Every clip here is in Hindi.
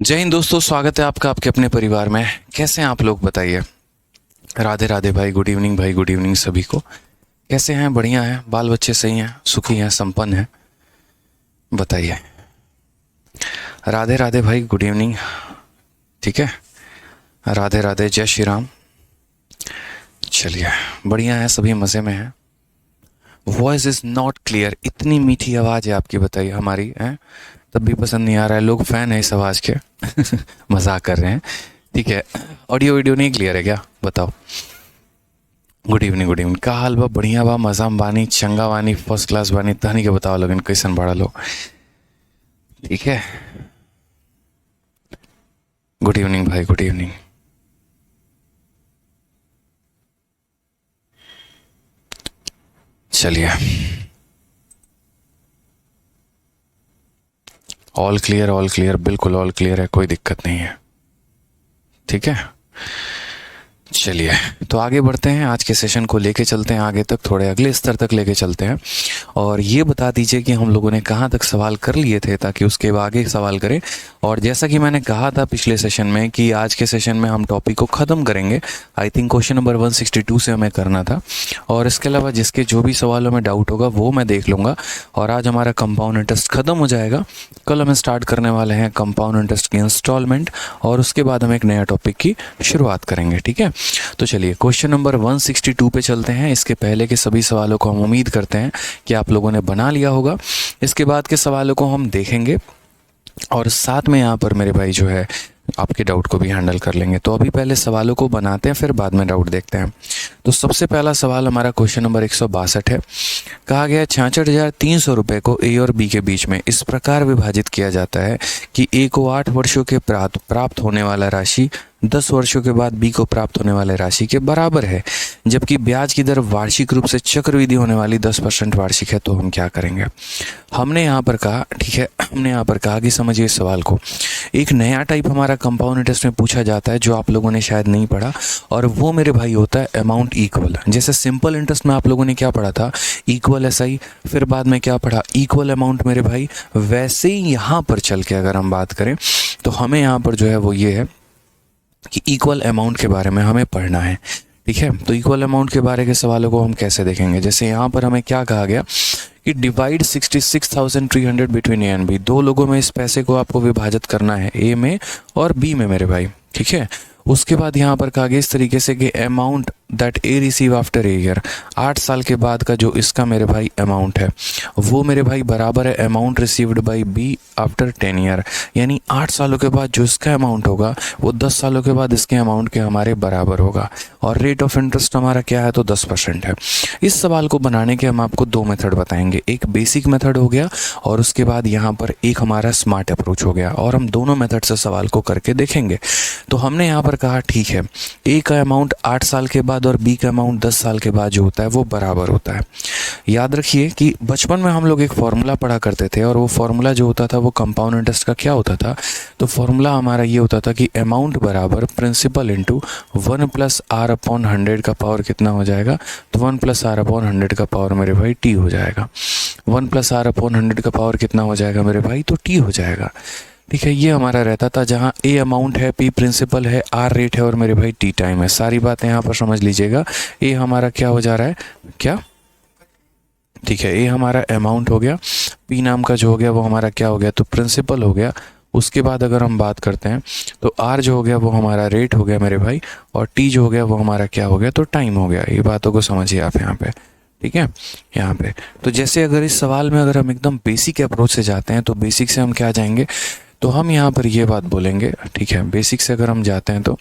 जय हिंद दोस्तों, स्वागत है आपका आपके अपने परिवार में। कैसे हैं आप लोग, बताइए। राधे राधे भाई, गुड इवनिंग भाई, गुड इवनिंग सभी को। कैसे हैं? बढ़िया हैं? बाल बच्चे सही हैं, सुखी हैं, संपन्न हैं? बताइए। राधे राधे भाई, गुड इवनिंग। ठीक है, राधे राधे, जय श्री राम। चलिए, बढ़िया है, सभी मज़े में हैं। वॉइस इज़ नॉट क्लियर, इतनी मीठी आवाज़ है आपकी, बताइए हमारी है तब भी पसंद नहीं आ रहा है। लोग फ़ैन है इस आवाज़ के। मजाक कर रहे हैं, ठीक है। ऑडियो वीडियो नहीं क्लियर है क्या, बताओ। Good evening, good evening. का हाल बा? बढ़िया बा, मज़ा में बानी, चंगा बानी, फर्स्ट क्लास बानी। तहनी के बताओ लोगन कैसन बाड़ा लो। ठीक है, गुड इवनिंग भाई, गुड इवनिंग। चलिए, ऑल क्लियर, ऑल क्लियर, बिल्कुल ऑल क्लियर है, कोई दिक्कत नहीं है। ठीक है, चलिए तो आगे बढ़ते हैं। आज के सेशन को लेके चलते हैं आगे तक, थोड़े अगले स्तर तक लेके चलते हैं। और ये बता दीजिए कि हम लोगों ने कहाँ तक सवाल कर लिए थे, ताकि उसके आगे सवाल करें। और जैसा कि मैंने कहा था पिछले सेशन में कि आज के सेशन में हम टॉपिक को ख़त्म करेंगे। आई थिंक क्वेश्चन नंबर 162 से हमें करना था। और इसके अलावा जिसके जो भी सवालों में डाउट होगा वो मैं देख लूँगा। और आज हमारा कंपाउंड इंटरेस्ट ख़त्म हो जाएगा। कल हम स्टार्ट करने वाले हैं कंपाउंड इंटरेस्ट की इंस्टॉलमेंट, और उसके बाद हम एक नया टॉपिक की शुरुआत करेंगे। ठीक है, तो चलिए क्वेश्चन नंबर 162 पे चलते हैं। इसके पहले के सभी सवालों को हम उम्मीद करते हैं कि आप लोगों ने बना लिया होगा। इसके बाद के सवालों को हम देखेंगे और साथ में यहाँ पर मेरे भाई जो है आपके डाउट को भी हैंडल कर लेंगे। तो अभी पहले सवालों को बनाते हैं, फिर बाद में डाउट देखते हैं। तो सबसे पहला सवाल हमारा क्वेश्चन नंबर 162 है। कहा गया 66,300 रुपये को ए और बी के बीच में इस प्रकार विभाजित किया जाता है कि ए को 8 वर्षों के प्राप्त होने वाला राशि 10 वर्षों के बाद बी को प्राप्त होने वाले राशि के बराबर है, जबकि ब्याज की दर वार्षिक रूप से चक्रवृद्धि होने वाली 10% वार्षिक है। तो हम क्या करेंगे? हमने यहाँ पर कहा, ठीक है, हमने यहाँ पर कहा कि समझिए इस सवाल को। एक नया टाइप हमारा कंपाउंड इंटरेस्ट में पूछा जाता है जो आप लोगों ने शायद नहीं पढ़ा, और वो मेरे भाई होता है अमाउंट इक्वल। जैसे सिंपल इंटरेस्ट में आप लोगों ने क्या पढ़ा था? Equal SI. फिर बाद में क्या पढ़ा? इक्वल अमाउंट मेरे भाई। वैसे ही यहाँ पर चल के अगर हम बात करें तो हमें यहाँ पर जो है वो ये है कि इक्वल अमाउंट के बारे में हमें पढ़ना है। ठीक है, तो इक्वल अमाउंट के बारे के सवालों को हम कैसे देखेंगे? जैसे यहाँ पर हमें क्या कहा गया कि divide 66,300 between A and B. दो लोगों में इस पैसे को आपको विभाजित करना है, ए में और बी में मेरे भाई। ठीक है, उसके बाद यहाँ पर कहा गया इस तरीके से कि amount that A receive after a year, 8 साल के बाद का जो इसका मेरे भाई अमाउंट है वो मेरे भाई बराबर है amount received by B after 10 year. यानी 8 सालों के बाद जो इसका अमाउंट होगा वो 10 सालों के बाद इसके अमाउंट के हमारे बराबर होगा। और रेट ऑफ इंटरेस्ट हमारा क्या है? तो 10% है। इस सवाल को बनाने के हम आपको दो मेथड बताएंगे। एक बेसिक मेथड हो गया और उसके बाद यहाँ पर एक हमारा स्मार्ट अप्रोच हो गया, और हम दोनों मेथड से सवाल को करके देखेंगे। तो हमने यहाँ पर कहा ठीक है, ए का अमाउंट 8 साल के बाद और बी का अमाउंट 10 साल के बाद जो होता है वो बराबर होता है। याद रखिए कि बचपन में हम लोग एक फॉर्मूला पढ़ा करते थे, और वो फॉर्मूला जो होता था वो कंपाउंड इंटरेस्ट का क्या होता था? तो फॉर्मूला हमारा ये होता था कि अमाउंट बराबर principal into 1 plus R upon 100 का पावर कितना हो जाएगा? तो 1 प्लस आर अपॉन 100 का पावर मेरे भाई टी हो जाएगा। 1 प्लस आर अपॉन 100 का पावर कितना हो जाएगा मेरे भाई? तो टी हो जाएगा। ठीक है, ये हमारा रहता था, जहाँ ए अमाउंट है, पी प्रिंसिपल है, आर रेट है और मेरे भाई टी टाइम है। सारी बातें यहाँ पर समझ लीजिएगा। ए हमारा क्या हो जा रहा है? क्या? ठीक है, ए हमारा अमाउंट हो गया, पी नाम का जो हो गया वो हमारा क्या हो गया? तो प्रिंसिपल हो गया। उसके बाद अगर हम बात करते हैं तो आर जो हो गया वो हमारा रेट हो गया मेरे भाई, और टी जो हो गया वो हमारा क्या हो गया? तो टाइम हो गया। ये बातों को समझिए आप यहाँ पे। ठीक है, यहाँ पे तो जैसे अगर इस सवाल में अगर हम एकदम बेसिक अप्रोच से जाते हैं तो बेसिक से हम क्या जाएंगे? तो हम यहाँ पर ये बात बोलेंगे, ठीक है, बेसिक से अगर हम जाते हैं तो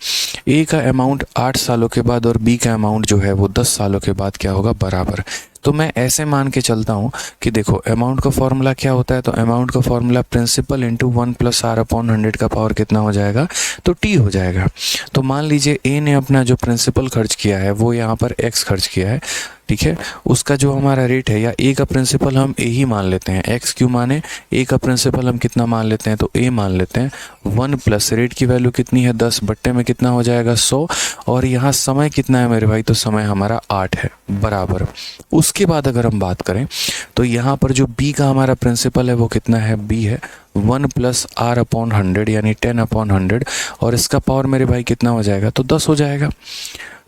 ए का अमाउंट 8 सालों के बाद और बी का अमाउंट जो है वो 10 सालों के बाद क्या होगा? बराबर। तो मैं ऐसे मान के चलता हूँ कि देखो अमाउंट का फॉर्मूला क्या होता है? तो अमाउंट का formula principal into 1 plus R upon 100 का पावर कितना हो जाएगा? तो टी हो जाएगा। तो मान लीजिए ए ने अपना जो प्रिंसिपल खर्च किया है वो यहाँ पर एक्स खर्च किया है, ठीक है, उसका जो हमारा रेट है, या ए का प्रिंसिपल हम ए ही मान लेते हैं, एक्स क्यों माने, ए का प्रिंसिपल हम कितना मान लेते हैं, तो ए मान लेते हैं। 1 प्लस रेट की वैल्यू कितनी है 10, बट्टे में कितना हो जाएगा 100, और यहाँ समय कितना है मेरे भाई, तो समय हमारा 8 है, बराबर। उसके बाद अगर हम बात करें तो यहाँ पर जो बी का हमारा प्रिंसिपल है वो कितना है, बी है 1 प्लस आर अपॉन 100 यानी 10 अपॉन 100, और इसका पावर मेरे भाई कितना हो जाएगा, तो 10 हो जाएगा।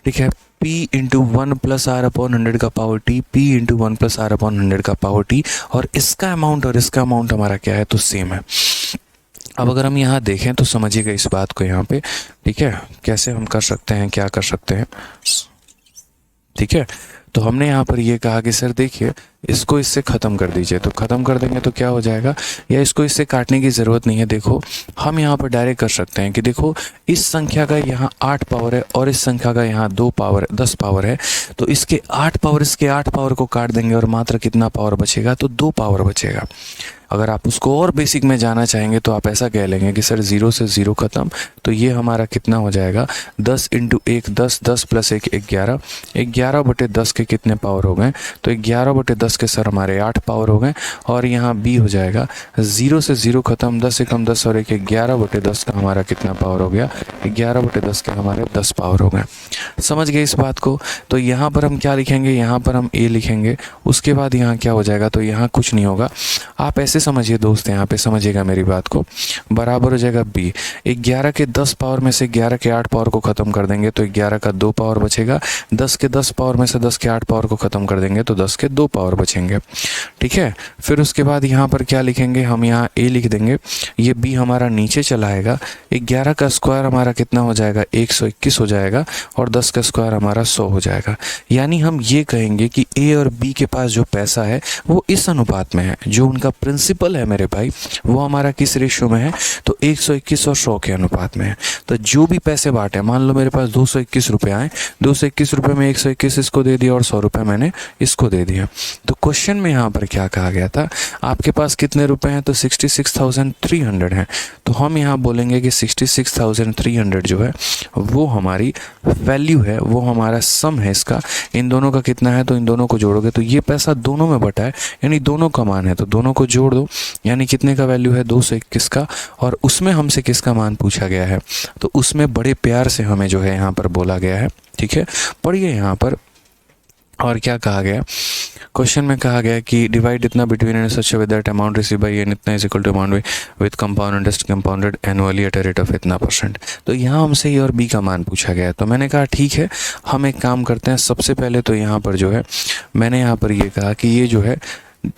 ठीक है, P into 1 plus R upon 100 का power T, P into 1 plus R upon 100 का पावर T, और इसका अमाउंट और इसका अमाउंट हमारा क्या है, तो सेम है। अब अगर हम यहाँ देखें तो समझिएगा इस बात को यहाँ पे, ठीक है, कैसे हम कर सकते हैं, क्या कर सकते हैं। ठीक है, तो हमने यहाँ पर ये कहा कि सर देखिए इसको इससे ख़त्म कर दीजिए, तो ख़त्म कर देंगे तो क्या हो जाएगा, या इसको इससे काटने की ज़रूरत नहीं है। देखो हम यहाँ पर डायरेक्ट कर सकते हैं कि देखो इस संख्या का यहाँ 8 पावर है और इस संख्या का यहाँ 2 पावर 10 पावर है, तो इसके 8 पावर इसके 8 पावर को काट देंगे और मात्र कितना पावर बचेगा, तो 2 पावर बचेगा। अगर आप उसको और बेसिक में जाना चाहेंगे तो आप ऐसा कह लेंगे कि सर 0 से 0 ख़त्म, तो ये हमारा कितना हो जाएगा, 10 इंटू 1 10, 10 प्लस 1 11, 11 बटे 10 के कितने पावर हो गए, तो 11 बटे 10 के सर हमारे 8 पावर हो गए, और यहाँ b हो जाएगा 0 से 0 ख़त्म, 10 से कम 10 और 1 11 बटे 10 का हमारा कितना पावर हो गया, 11 बटे 10 के हमारे 10 पावर हो गए। समझ गए इस बात को। तो यहाँ पर हम क्या लिखेंगे, यहाँ पर हम a लिखेंगे, उसके बाद यहाँ क्या हो जाएगा, तो यहाँ कुछ नहीं होगा, आप ऐसे समझिए दोस्त, यहाँ पे समझिएगा मेरी बात को, बराबर हो जाएगा b। 11 के 10 पावर में से 11 के 8 पावर को ख़त्म कर देंगे तो 11 का 2 पावर बचेगा, 10 के 10 पावर में से 10 के 8 पावर को ख़त्म कर देंगे तो 10 के 2 पावर बचेंगे। ठीक है, फिर उसके बाद यहाँ पर क्या लिखेंगे, हम यहाँ a लिख देंगे, ये b हमारा नीचे चला आएगा, 11 का स्क्वायर हमारा कितना हो जाएगा, 121 हो जाएगा, और 10 का स्क्वायर हमारा 100 हो जाएगा। यानी हम ये कहेंगे कि a और b के पास जो पैसा है वो इस अनुपात में है, जो उनका प्रिंसिपल है मेरे भाई वो हमारा किस रेशियो में है, तो 121 और 100 के अनुपात में है। तो जो भी पैसे बांटे, मान लो मेरे पास 221 रुपये आए, 221 रुपये में 121 इसको दे दिया और 100 रुपये मैंने इसको दे दिया। तो क्वेश्चन में यहाँ पर क्या कहा गया था, आपके पास कितने रुपए हैं, तो 66,300 हैं। तो हम यहाँ बोलेंगे कि 66,300 जो है वो हमारी वैल्यू है, वो हमारा सम है इसका, इन दोनों का कितना है, तो इन दोनों को जोड़ोगे तो ये पैसा दोनों में बटा है, यानी दोनों का मान है, तो दोनों को जोड़ दो, यानी कितने का वैल्यू है 221 का, और उसमें हमसे किसका मान पूछा गया है, तो उसमें बड़े प्यार से हमें जो है यहाँ पर बोला गया है। ठीक है, पढ़िए यहाँ पर, और क्या कहा गया, क्वेश्चन में कहा गया कि डिवाइड इतना between and such with that amount receive by N इतना is equal to amount with compound interest compounded annually at a rate of इतना %। तो यहाँ हमसे ए और बी का मान पूछा गया है, तो मैंने कहा ठीक है हम एक काम करते हैं, सबसे पहले तो यहाँ पर जो है मैंने यहाँ पर ये कहा कि ये जो है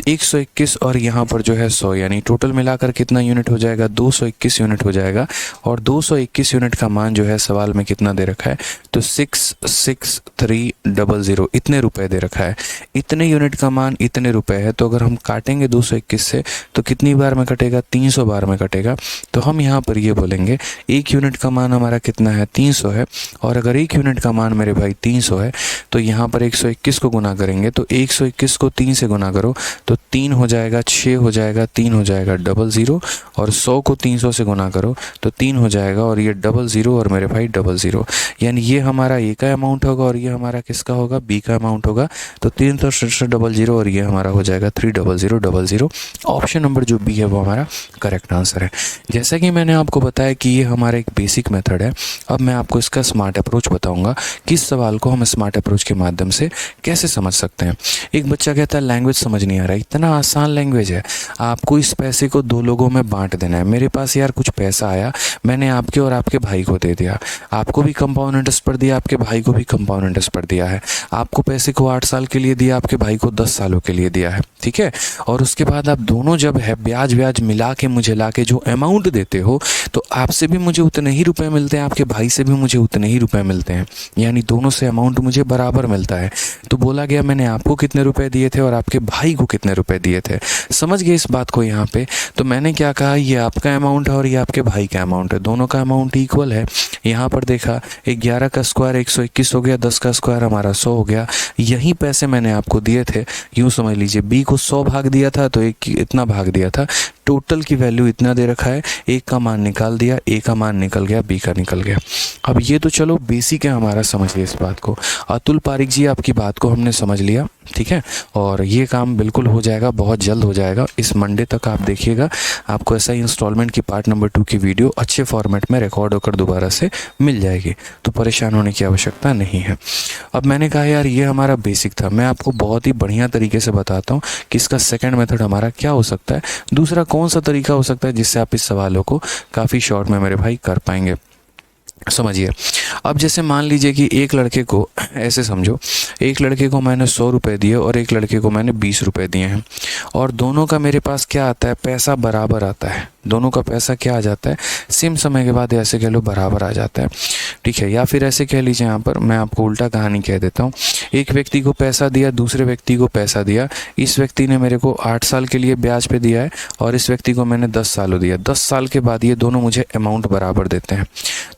121 और यहाँ पर जो है 100, यानी टोटल मिलाकर कितना यूनिट हो जाएगा, 221 यूनिट हो जाएगा, और 221 यूनिट का मान जो है सवाल में कितना दे रखा है, तो 66300 इतने रुपए दे रखा है, इतने यूनिट का मान इतने रुपए है। तो अगर हम काटेंगे 221 से तो कितनी बार में कटेगा, 300 बार में कटेगा। तो हम यहाँ पर ये बोलेंगे एक यूनिट का मान हमारा कितना है, 300 है, और अगर एक यूनिट का मान मेरे भाई 300 है तो यहाँ पर 121 को गुना करेंगे, तो 121 को 3 से गुना करो तो 3 हो जाएगा, 6 हो जाएगा, 3 हो जाएगा 00, और 100 को 300 से गुना करो तो 3 हो जाएगा, और ये 00 और मेरे भाई 00, यानी ये हमारा ए का अमाउंट होगा और ये हमारा किसका होगा, बी का अमाउंट होगा। तो 300 और ये हमारा हो जाएगा 30000। ऑप्शन नंबर जो बी है वो हमारा करेक्ट आंसर है। जैसा कि मैंने आपको बताया कि ये हमारा एक बेसिक मेथड है, अब मैं आपको इसका स्मार्ट अप्रोच बताऊंगा कि इस सवाल को हम स्मार्ट अप्रोच के माध्यम से कैसे समझ सकते हैं। एक बच्चा कहता है लैंग्वेज समझ नहीं आ रहा, इतना आसान लैंग्वेज है, आपको इस पैसे को 2 लोगों में बांट देना है। मेरे पास यार कुछ पैसा आया, मैंने आपके और आपके भाई को दे दिया, आपको भी कंपाउंड इंटरेस्ट पर दिया, आपके भाई को भी कंपाउंड इंटरेस्ट पर दिया है, आपको पैसे को 8 साल के लिए दिया, आपके भाई को 10 सालों के लिए दिया है, ठीक है। और उसके बाद आप दोनों जब है ब्याज ब्याज मिला के मुझे ला के जो अमाउंट देते हो, तो आपसे भी मुझे उतने ही रुपए मिलते हैं, आपके भाई से भी मुझे उतने ही रुपए मिलते हैं, यानी दोनों से अमाउंट मुझे बराबर मिलता है। तो बोला गया मैंने आपको कितने रुपए दिए थे और आपके भाई को कितने रुपए दिए थे। समझ गए इस बात को यहाँ पे? तो मैंने क्या कहा, ये आपका अमाउंट है और ये आपके भाई का अमाउंट है, दोनों का अमाउंट इक्वल है। यहाँ पर देखा 11 का स्क्वायर 121 हो गया, 10 का स्क्वायर हमारा 100 हो गया। यही पैसे मैंने आपको दिए थे, यूँ समझ लीजिए बी को 100 भाग दिया था तो एक इतना भाग दिया था, टोटल की वैल्यू इतना दे रखा है, एक का मान निकाल दिया, ए का मान निकल गया, बी का निकल गया। अब ये तो चलो बेसिक है हमारा, समझिए इस बात को। अतुल पारिक जी आपकी बात को हमने समझ लिया, ठीक है, और ये काम बिल्कुल हो जाएगा, बहुत जल्द हो जाएगा। इस मंडे तक आप देखिएगा, आपको ऐसा ही इंस्टॉलमेंट की पार्ट नंबर 2 की वीडियो अच्छे फॉर्मेट में रिकॉर्ड होकर दोबारा से मिल जाएगी, तो परेशान होने की आवश्यकता नहीं है। अब मैंने कहा यार ये हमारा बेसिक था, मैं आपको बहुत ही बढ़िया तरीके से बताता हूँ कि इसका सेकंड मेथड हमारा क्या हो सकता है, दूसरा कौन सा तरीका हो सकता है जिससे आप इस सवालों को काफ़ी शॉर्ट में मेरे भाई कर पाएंगे। समझिए, अब जैसे मान लीजिए कि एक लड़के को, ऐसे समझो, एक लड़के को मैंने 100 रुपये दिए और एक लड़के को मैंने 20 रुपये दिए हैं, और दोनों का मेरे पास क्या आता है, पैसा बराबर आता है। दोनों का पैसा क्या आ जाता है, सेम समय के बाद ऐसे कह लो बराबर आ जाता है, ठीक है। या फिर ऐसे कह लीजिए, यहाँ पर मैं आपको उल्टा कहानी कह देता हूँ, एक व्यक्ति को पैसा दिया, दूसरे व्यक्ति को पैसा दिया, इस व्यक्ति ने मेरे को 8 साल के लिए ब्याज पे दिया है और इस व्यक्ति को मैंने 10 सालों दिया, 10 साल के बाद ये दोनों मुझे अमाउंट बराबर देते हैं।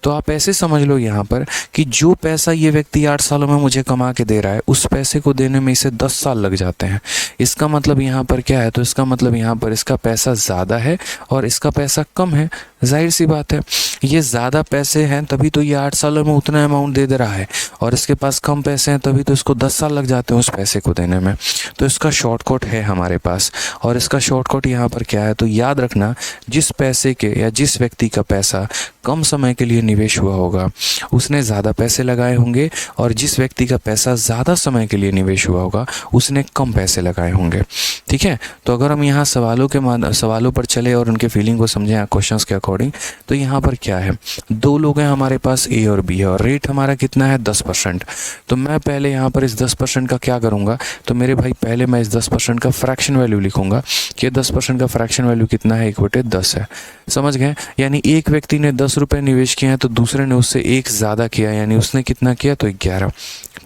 तो आप ऐसे समझ लो यहाँ पर कि जो पैसा ये व्यक्ति 8 सालों में मुझे कमा के दे रहा है, उस पैसे को देने में इसे 10 साल लग जाते हैं। इसका मतलब यहाँ पर क्या है, तो इसका मतलब यहाँ पर इसका पैसा ज़्यादा है और इसका पैसा कम है। जाहिर सी बात है, ये ज़्यादा पैसे हैं तभी तो ये 8 सालों में उतना अमाउंट दे रहा है, और इसके पास कम पैसे हैं तभी तो इसको 10 साल लग जाते हैं उस पैसे को देने में। तो इसका शॉर्टकट है हमारे पास, और इसका शॉर्टकट यहाँ पर क्या है, तो याद रखना, जिस पैसे के या जिस व्यक्ति का पैसा कम समय के लिए निवेश हुआ होगा उसने ज़्यादा पैसे लगाए होंगे, और जिस व्यक्ति का पैसा ज़्यादा समय के लिए निवेश हुआ होगा उसने कम पैसे लगाए होंगे, ठीक है। तो अगर हम यहाँ सवालों पर चले और उनके फीलिंग को समझें क्वेश्चंस के अकॉर्डिंग, तो यहाँ पर क्या है, दो लोग हैं हमारे पास, ए और बी है, और रेट हमारा कितना है, 10%। तो मैं पहले यहाँ पर इस 10% का क्या करूँगा, तो मेरे भाई पहले मैं इस 10% का फ्रैक्शन वैल्यू लिखूंगा कि 10% का फ्रैक्शन वैल्यू कितना है, 1/10 है। समझ गए? यानी एक व्यक्ति ने 10 रुपये निवेश किए हैं तो दूसरे ने उससे एक ज़्यादा किया, यानी उसने कितना किया, तो 11,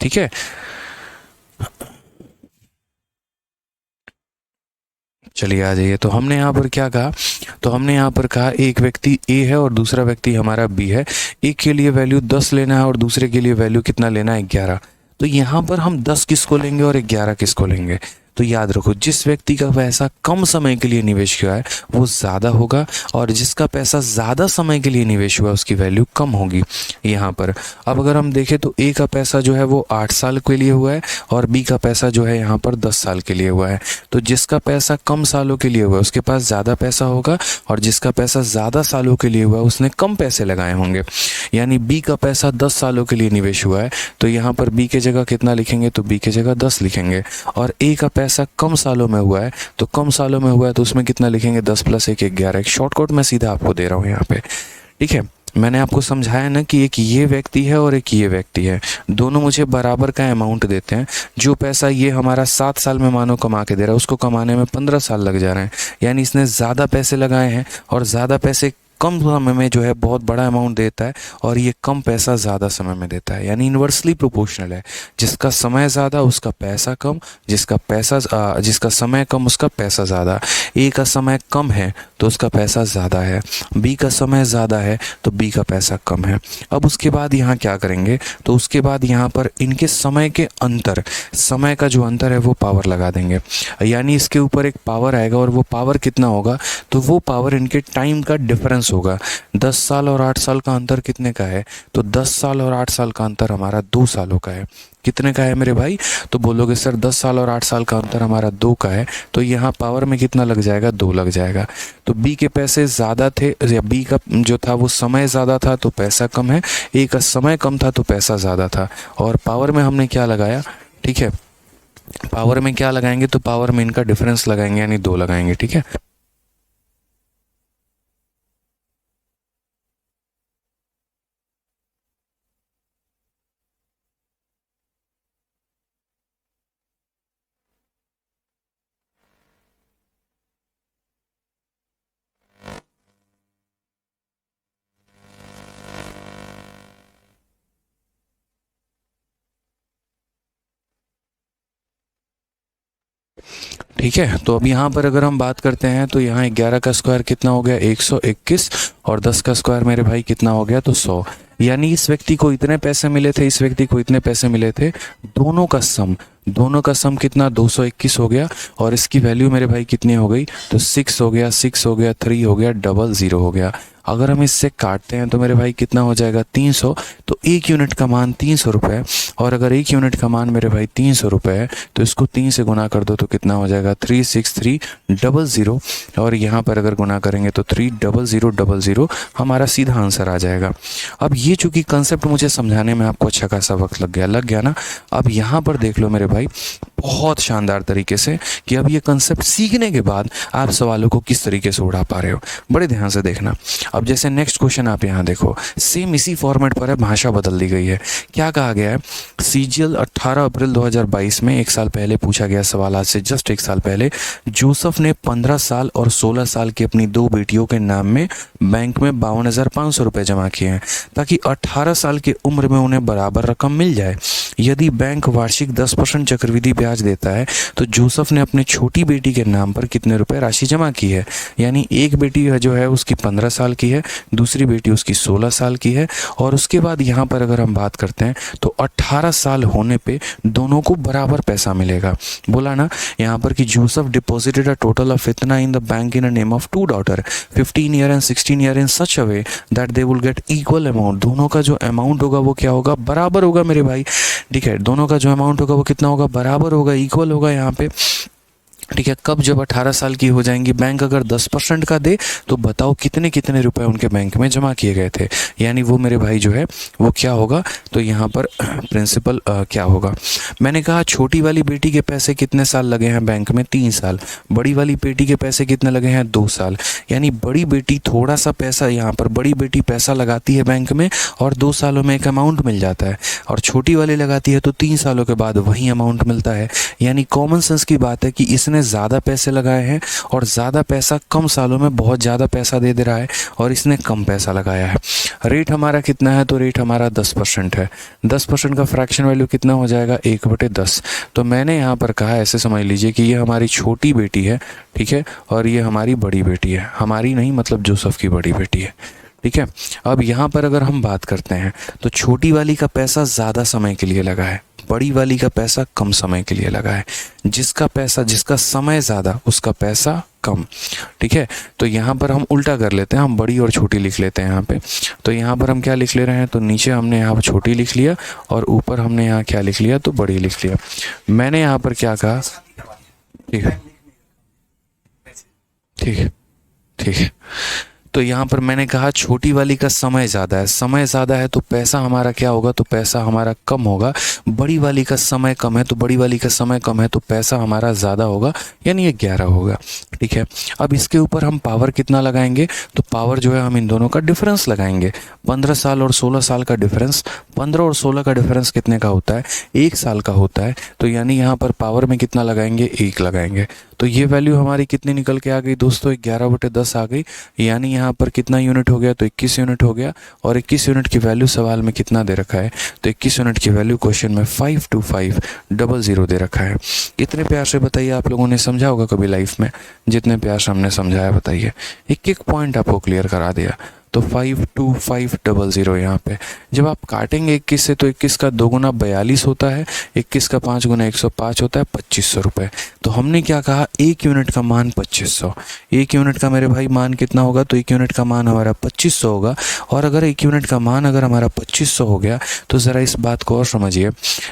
ठीक है। चलिए आ जाइए, तो हमने यहाँ पर क्या कहा, तो हमने यहाँ पर कहा एक व्यक्ति ए है और दूसरा व्यक्ति हमारा बी है, एक के लिए वैल्यू 10 लेना है और दूसरे के लिए वैल्यू कितना लेना है, 11। तो यहाँ पर हम 10 किसको लेंगे और 11 किसको लेंगे, तो याद रखो जिस व्यक्ति का पैसा कम समय के लिए निवेश किया है वो ज़्यादा होगा, और जिसका पैसा ज़्यादा समय के लिए निवेश हुआ उसकी वैल्यू कम होगी यहाँ पर। अब अगर हम देखें तो ए का पैसा जो है वो 8 साल के लिए हुआ है और बी का पैसा जो है यहाँ पर 10 साल के लिए हुआ है। तो जिसका पैसा कम सालों के लिए हुआ है उसके पास ज़्यादा पैसा होगा, और जिसका पैसा ज़्यादा सालों के लिए हुआ है उसने कम पैसे लगाए होंगे। यानी बी का पैसा 10 सालों के लिए निवेश हुआ है, तो यहाँ पर बी के जगह कितना लिखेंगे, तो बी के जगह 10 लिखेंगे। और ए का पैसा कम सालों में हुआ है, तो कम सालों में हुआ है तो उसमें कितना लिखेंगे, 10 + 1 11। एक शॉर्टकट मैं सीधा आपको दे रहा हूँ यहाँ पे, ठीक है। मैंने आपको समझाया ना कि एक ये व्यक्ति है और एक ये व्यक्ति है, दोनों मुझे बराबर का अमाउंट देते हैं। जो पैसा ये हमारा 7 साल में मानो कमा के दे रहा है उसको कमाने में 15 साल लग जा रहे हैं, यानी इसने ज़्यादा पैसे लगाए हैं और ज़्यादा पैसे कम समय में जो है बहुत बड़ा अमाउंट देता है, और ये कम पैसा ज़्यादा समय में देता है, यानी इन्वर्सली प्रोपोर्शनल है। जिसका समय ज़्यादा उसका पैसा कम, जिसका समय कम उसका पैसा ज़्यादा। ए का समय कम है तो उसका पैसा ज़्यादा है, बी का समय ज़्यादा है तो बी का पैसा कम है। अब उसके बाद यहाँ क्या करेंगे, तो उसके बाद यहाँ पर इनके समय के अंतर, समय का जो अंतर है वो पावर लगा देंगे, यानी इसके ऊपर एक पावर आएगा, और वो पावर कितना होगा, तो वो पावर इनके टाइम का डिफरेंस होगा। 10 साल और 8 साल का अंतर कितने का है, तो 10 साल और 8 साल का अंतर हमारा 2 सालों का है। कितने का है मेरे भाई, तो बोलोगे सर 10 साल और 8 साल का अंतर हमारा 2 का है, तो यहाँ पावर में कितना लग जाएगा, 2 लग जाएगा। तो बी के पैसे ज़्यादा थे, या बी का जो था वो समय ज़्यादा था तो पैसा कम है, ए का समय कम था तो पैसा ज़्यादा था, और पावर में हमने क्या लगाया, ठीक है, पावर में क्या लगाएंगे, तो पावर में इनका डिफरेंस लगाएंगे, यानी 2 लगाएंगे, ठीक है। ठीक है। तो अब यहाँ पर अगर हम बात करते हैं तो यहाँ 11 का स्क्वायर कितना हो गया 121, और 10 का स्क्वायर मेरे भाई कितना हो गया तो 100। यानी इस व्यक्ति को इतने पैसे मिले थे, इस व्यक्ति को इतने पैसे मिले थे, दोनों का सम कितना 221 हो गया, और इसकी वैल्यू मेरे भाई कितनी हो गई तो 6 हो गया, 6 हो गया, 3 हो गया, 00 हो गया। अगर हम इससे काटते हैं तो मेरे भाई कितना हो जाएगा 300। तो एक यूनिट का मान 300 रुपये, और अगर एक यूनिट का मान मेरे भाई 300 रुपये है तो इसको 3 से गुना कर दो तो कितना हो जाएगा 36300, और यहाँ पर अगर गुना करेंगे तो 30000 हमारा सीधा आंसर आ जाएगा। अब ये चूंकि कंसेप्ट मुझे समझाने में आपको अच्छा खासा वक्त लग गया ना। अब यहाँ पर देख लो मेरे भाई बहुत शानदार तरीके से कि अब ये कंसेप्ट सीखने के बाद आप सवालों को किस तरीके से उड़ा पा रहे हो, बड़े ध्यान से देखना। अब जैसे नेक्स्ट क्वेश्चन आप यहाँ देखो, सेम इसी फॉर्मेट पर है, भाषा बदल दी गई है। क्या कहा गया है, सीजीएल 18 अप्रैल 2022 में, एक साल पहले पूछा गया सवाल, आज से जस्ट एक साल पहले, जोसेफ ने 15 साल और 16 साल की अपनी 2 बेटियों के नाम में बैंक में 52,500 रुपये जमा किए हैं ताकि 18 साल की उम्र में उन्हें बराबर रकम मिल जाए। यदि बैंक वार्षिक 10% चक्रवृद्धि ब्याज देता है तो जोसेफ ने अपनी छोटी बेटी के नाम पर कितने रुपए राशि जमा की है। यानी एक बेटी जो है उसकी 15 साल की है, दूसरी बेटी उसकी 16 साल की है, और उसके बाद यहाँ पर अगर हम बात करते हैं तो 18 साल होने पे दोनों को बराबर पैसा मिलेगा। बोला ना यहाँ पर कि Joseph deposited a total of इतना in the bank in a name of 2 daughter 15 year and 16 year in such a way that they will get equal amount. दोनों का जो अमाउंट होगा वो क्या होगा, बराबर होगा मेरे भाई। ठीक है, दोनों का जो अमाउंट होगा वो कितना होगा, बराबर होगा, इक्वल होगा यहाँ पे। ठीक है, कब, जब 18 साल की हो जाएंगी। बैंक अगर 10% का दे तो बताओ कितने कितने रुपए उनके बैंक में जमा किए गए थे। यानी वो मेरे भाई जो है वो क्या होगा, तो यहाँ पर प्रिंसिपल क्या होगा। मैंने कहा छोटी वाली बेटी के पैसे कितने साल लगे हैं बैंक में, 3 साल। बड़ी वाली बेटी के पैसे कितने लगे हैं, 2 साल। यानी बड़ी बेटी थोड़ा सा पैसा, यहाँ पर बड़ी बेटी पैसा लगाती है बैंक में और 2 सालों में एक अमाउंट मिल जाता है, और छोटी वाली लगाती है तो 3 सालों के बाद वही अमाउंट मिलता है। यानी कॉमन सेंस की बात है कि इसने ज़्यादा पैसे लगाए हैं और ज़्यादा पैसा कम सालों में बहुत ज़्यादा पैसा दे रहा है, और इसने कम पैसा लगाया है। रेट हमारा कितना है, तो रेट हमारा 10% है। 10% का फ्रैक्शन वैल्यू कितना हो जाएगा, 1/10। तो मैंने यहाँ पर कहा, ऐसे समझ लीजिए कि ये हमारी छोटी बेटी है, ठीक है, और ये हमारी बड़ी बेटी है। हमारी नहीं, मतलब जोसेफ की बड़ी बेटी है। ठीक है, अब यहाँ पर अगर हम बात करते हैं तो छोटी वाली का पैसा ज़्यादा समय के लिए लगा है, बड़ी वाली का पैसा कम समय के लिए लगा है। जिसका समय ज़्यादा उसका पैसा कम। ठीक है, तो यहाँ पर हम उल्टा कर लेते हैं, हम बड़ी और छोटी लिख लेते हैं यहाँ पे। तो यहाँ पर हम क्या लिख ले रहे हैं, तो नीचे हमने यहाँ पर छोटी लिख लिया और ऊपर हमने यहाँ क्या लिख लिया, तो बड़ी लिख लिया। मैंने यहाँ पर क्या कहा, ठीक है ठीक है ठीक है, तो यहाँ पर मैंने कहा छोटी वाली का समय ज़्यादा है, समय ज़्यादा है तो पैसा हमारा क्या होगा, तो पैसा हमारा कम होगा। बड़ी वाली का समय कम है तो बड़ी वाली का समय कम है तो पैसा हमारा ज़्यादा होगा, यानी ये 11 होगा। ठीक है, अब इसके ऊपर हम पावर कितना लगाएंगे, तो पावर जो है हम इन दोनों का डिफरेंस लगाएंगे। 15 साल और 16 साल का डिफरेंस, 15 और 16 का डिफरेंस कितने का होता है, 1 साल का होता है। तो यानी यहाँ पर पावर में कितना लगाएंगे, 1 लगाएंगे। तो ये वैल्यू हमारी कितनी निकल के आ गई दोस्तों, 11/10 आ गई। यानी यहाँ पर कितना यूनिट हो गया, तो 21 यूनिट हो गया। और 21 यूनिट की वैल्यू सवाल में कितना दे रखा है, तो 21 यूनिट की वैल्यू क्वेश्चन में 52500 दे रखा है। कितने प्यार से बताइए, आप लोगों ने समझा होगा कभी लाइफ में, जितने प्यार से हमने समझाया बताइए। एक एक पॉइंट आपको क्लियर करा दिया। तो 52500 यहाँ पे जब आप काटेंगे 21 से तो 21 का 2 गुना 42 होता है, 21 का 5 गुना 105 होता है, 2500 रुपये। तो हमने क्या कहा, 1 यूनिट का मान 2500। 1 यूनिट का मेरे भाई मान कितना होगा, तो 1 यूनिट का मान हमारा 2500 होगा। और अगर 1 यूनिट का मान अगर हमारा 2500 हो गया तो ज़रा इस बात को और समझिए,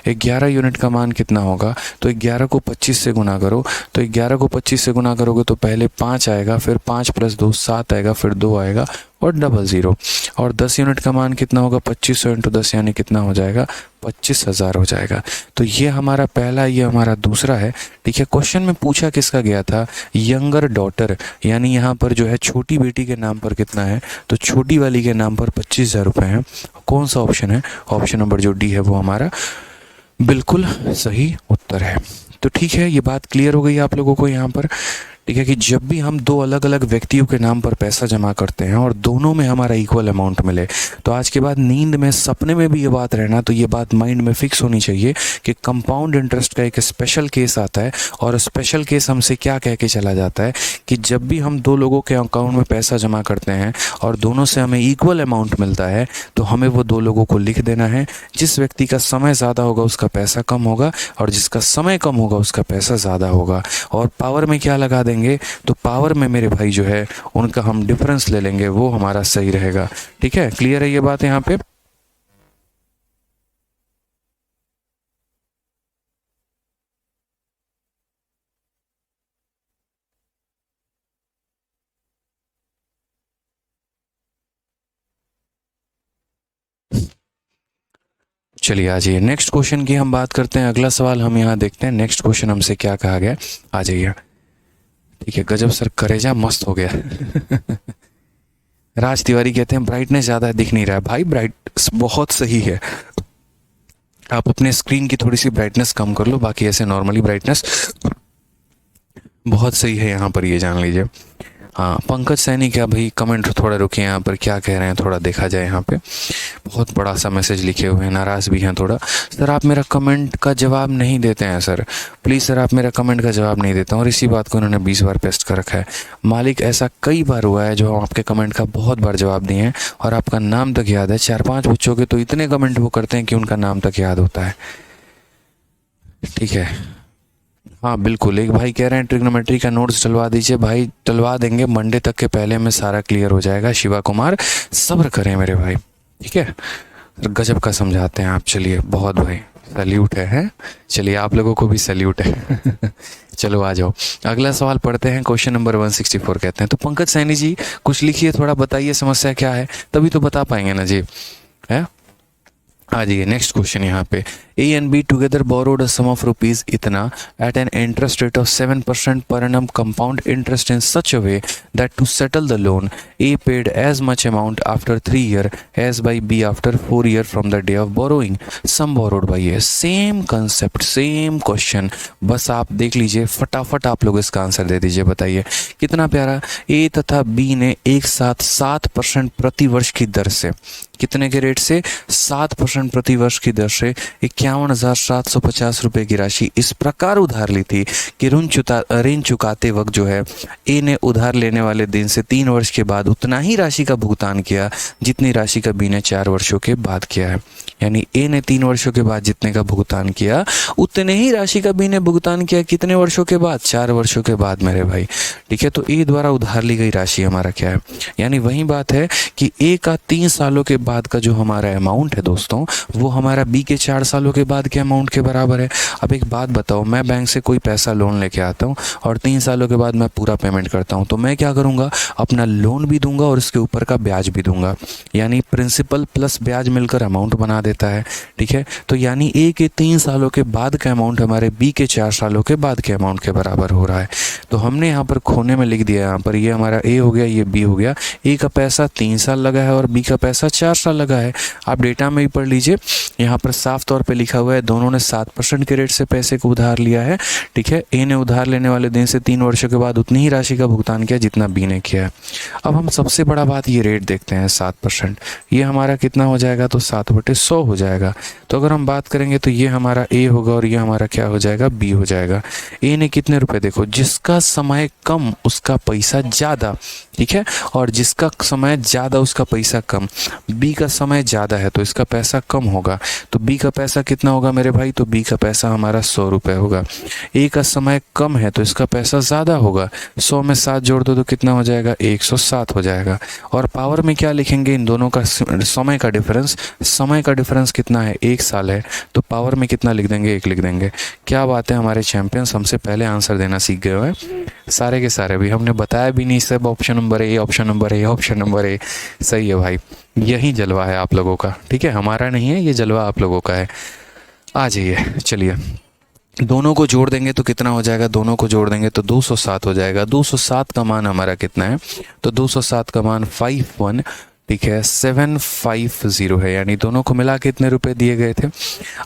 11 यूनिट का मान कितना होगा, तो 11 को 25 से गुना करो। तो 11 को 25 से गुना करोगे तो पहले 5 आएगा, फिर 5 + 2 7 आएगा, फिर 2 आएगा और 00। और 10 यूनिट का मान कितना होगा, 2500 × 10 यानी कितना हो जाएगा, 25,000 हो जाएगा। तो ये हमारा पहला, ये हमारा दूसरा है। ठीक है, क्वेश्चन में पूछा किसका गया था, यंगर डॉटर, यानी यहाँ पर जो है छोटी बेटी के नाम पर कितना है, तो छोटी वाली के नाम पर 25,000 रुपये हैं। कौन सा ऑप्शन है, ऑप्शन नंबर जो डी है वो हमारा बिल्कुल सही उत्तर है। तो ठीक है, ये बात क्लियर हो गई आप लोगों को यहाँ पर। ठीक है, कि जब भी हम दो अलग अलग व्यक्तियों के नाम पर पैसा जमा करते हैं और दोनों में हमारा इक्वल अमाउंट मिले, तो आज के बाद नींद में सपने में भी ये बात रहना, तो ये बात माइंड में फिक्स होनी चाहिए कि कंपाउंड इंटरेस्ट का एक स्पेशल केस आता है। और स्पेशल केस हमसे क्या कह के चला जाता है कि जब भी हम दो लोगों के अकाउंट में पैसा जमा करते हैं और दोनों से हमें इक्वल अमाउंट मिलता है, तो हमें वो दो लोगों को लिख देना है। जिस व्यक्ति का समय ज़्यादा होगा उसका पैसा कम होगा, और जिसका समय कम होगा उसका पैसा ज़्यादा होगा। और पावर में क्या लगा देंगे, तो पावर में मेरे भाई जो है उनका हम डिफरेंस ले लेंगे, वो हमारा सही रहेगा। ठीक है, क्लियर है ये बात यहाँ पे? चलिए आ जाइए, नेक्स्ट क्वेश्चन की हम बात करते हैं। अगला सवाल हम यहाँ देखते हैं, नेक्स्ट क्वेश्चन हमसे क्या कहा गया। आ जाइए। ठीक है, गजब सर, करेजा मस्त हो गया। राज तिवारी कहते हैं ब्राइटनेस ज़्यादा दिख नहीं रहा है। भाई ब्राइट बहुत सही है, आप अपने स्क्रीन की थोड़ी सी ब्राइटनेस कम कर लो, बाकी ऐसे नॉर्मली ब्राइटनेस बहुत सही है यहाँ पर, ये जान लीजिए। हाँ, पंकज सैनी क्या भाई, कमेंट थोड़ा रुकिए, यहाँ पर क्या कह रहे हैं थोड़ा देखा जाए। यहाँ पे बहुत बड़ा सा मैसेज लिखे हुए हैं, नाराज़ भी हैं थोड़ा। सर आप मेरा कमेंट का जवाब नहीं देते हैं सर, प्लीज़ सर आप मेरा कमेंट का जवाब नहीं देते हैं। और इसी बात को उन्होंने 20 बार पेस्ट कर रखा है। मालिक ऐसा कई बार हुआ है जो हम आपके कमेंट का बहुत बार जवाब दिए हैं और आपका नाम तक याद है। 4-5 बच्चों के तो इतने कमेंट वो करते हैं कि उनका नाम तक याद होता है। ठीक है, हाँ बिल्कुल। एक भाई कह रहे हैं ट्रिग्नोमेट्री का नोट्स डलवा दीजिए। भाई डलवा देंगे, मंडे तक के पहले में सारा क्लियर हो जाएगा। शिवा कुमार, सब्र करें मेरे भाई, ठीक है। गजब का समझाते हैं आप। चलिए, बहुत भाई सल्यूट है। चलिए, आप लोगों को भी सल्यूट है। चलो आ जाओ, अगला सवाल पढ़ते हैं। क्वेश्चन नंबर 164 कहते हैं, तो पंकज सैनी जी कुछ लिखिए, थोड़ा बताइए समस्या क्या है, तभी तो बता पाएंगे ना जी, है। आ जाइए, नेक्स्ट क्वेश्चन यहाँ पे। A and B together borrowed a sum of rupees इतना at an interest rate of 7% per annum compound interest in such a way that to settle the loan A paid as much amount after 3 year as by B after 4 year from the day of borrowing. Sum borrowed by A. Same concept, same question, बस आप देख लीजिए, फटाफट आप लोग इसका आंसर दे दीजिए। बताइए कितना प्यारा। ए तथा बी ने एक साथ 7% प्रति वर्ष की दर से, कितने के रेट से, 7% प्रति वर्ष की दर से 51,750 रुपए की राशि इस प्रकार उधार ली थी कि ऋण चुकाते वक्त जो है ए ने उधार लेने वाले दिन से 3 वर्ष के बाद उतना ही राशि का भुगतान किया जितनी राशि का बी ने 4 वर्षों के बाद किया है। यानी ए ने 3 वर्षों के बाद जितने का भुगतान किया उतने ही राशि का बी ने भुगतान किया कितने वर्षों के बाद, 4 वर्षों के बाद मेरे भाई। ठीक है, तो ए द्वारा उधार ली गई राशि हमारा क्या है, यानी वही बात है कि ए का 3 सालों के बाद का जो हमारा अमाउंट है दोस्तों, वो हमारा बी के 4 सालों के बाद के अमाउंट के बराबर है। अब एक बात बताओ, मैं बैंक से कोई पैसा लोन लेके आता हूँ और 3 सालों के बाद मैं पूरा पेमेंट करता हूँ, तो मैं क्या करूँगा, अपना लोन भी दूंगा और उसके ऊपर का ब्याज भी दूंगा, यानी प्रिंसिपल प्लस ब्याज मिलकर अमाउंट बना देता है। ठीक है, तो यानी ए के 3 सालों के बाद का अमाउंट हमारे बी के 4 सालों के बाद के अमाउंट के बराबर हो रहा है। तो हमने यहाँ पर खोने में लिख दिया, यहाँ पर ये हमारा ए हो गया, ये बी हो गया। ए का पैसा 3 साल लगा है और बी का पैसा 4 साल लगा है। आप डेटा में ही पढ़ लीजिए, यहाँ पर साफ तौर पे लिखा हुआ है दोनों ने 7% के रेट से पैसे को उधार लिया है। ठीक है, ए ने उधार लेने वाले दिन से 3 वर्षों के बाद उतनी ही राशि का भुगतान किया जितना बी ने किया है। अब हम सबसे बड़ा बात ये रेट देखते हैं, 7%। ये हमारा कितना हो जाएगा, तो 7/100 हो जाएगा। तो अगर हम बात करेंगे तो ये हमारा ए होगा और ये हमारा क्या हो जाएगा, बी हो जाएगा। ए ने कितने रुपए, देखो जिसका समय कम उसका पैसा ज़्यादा, ठीक है, और जिसका समय ज़्यादा उसका पैसा कम। बी का समय ज़्यादा है तो इसका पैसा कम होगा, तो बी का पैसा कितना होगा मेरे भाई, तो बी का पैसा हमारा 100 रुपये होगा। ए का समय कम है तो इसका पैसा ज़्यादा होगा, 100 में 7 जोड़ दो तो कितना हो जाएगा, 107 हो जाएगा। और पावर में क्या लिखेंगे, इन दोनों का समय का डिफरेंस, समय का डिफरेंस कितना है, 1 साल है, तो पावर में कितना लिख देंगे, 1 लिख देंगे। क्या बात है, हमारे चैंपियंस हमसे पहले आंसर देना सीख गए हैं सारे के सारे, भी हमने बताया भी नहीं, सब option number A, option number A, option number A. सही है भाई, यही जलवा है आप लोगों का। ठीक है, हमारा नहीं है ये जलवा, आप लोगों का है। आ जाइए, चलिए दोनों को जोड़ देंगे तो कितना हो जाएगा, दोनों को जोड़ देंगे तो 207 हो जाएगा। 207 का मान हमारा कितना है, तो 207 का मान 51, ठीक है, 750 है, यानी दोनों को मिला के इतने रुपए दिए गए थे।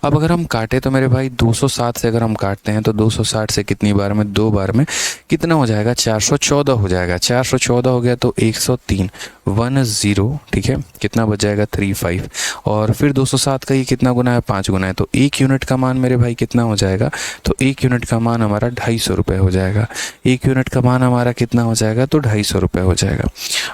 अब अगर हम काटे तो मेरे भाई 260 से अगर हम काटते हैं तो 260 से कितनी बार में, 2 बार में कितना हो जाएगा, 414 हो जाएगा। 414 हो गया तो 103 10, ठीक है, कितना बच जाएगा 35। और फिर 207 का ये कितना गुना है, 5 गुना है, तो 1 यूनिट का मान मेरे भाई कितना हो जाएगा, तो 1 यूनिट का मान हमारा 250 रुपये हो जाएगा। 1 यूनिट का मान हमारा कितना हो जाएगा, तो 250 रुपये हो जाएगा।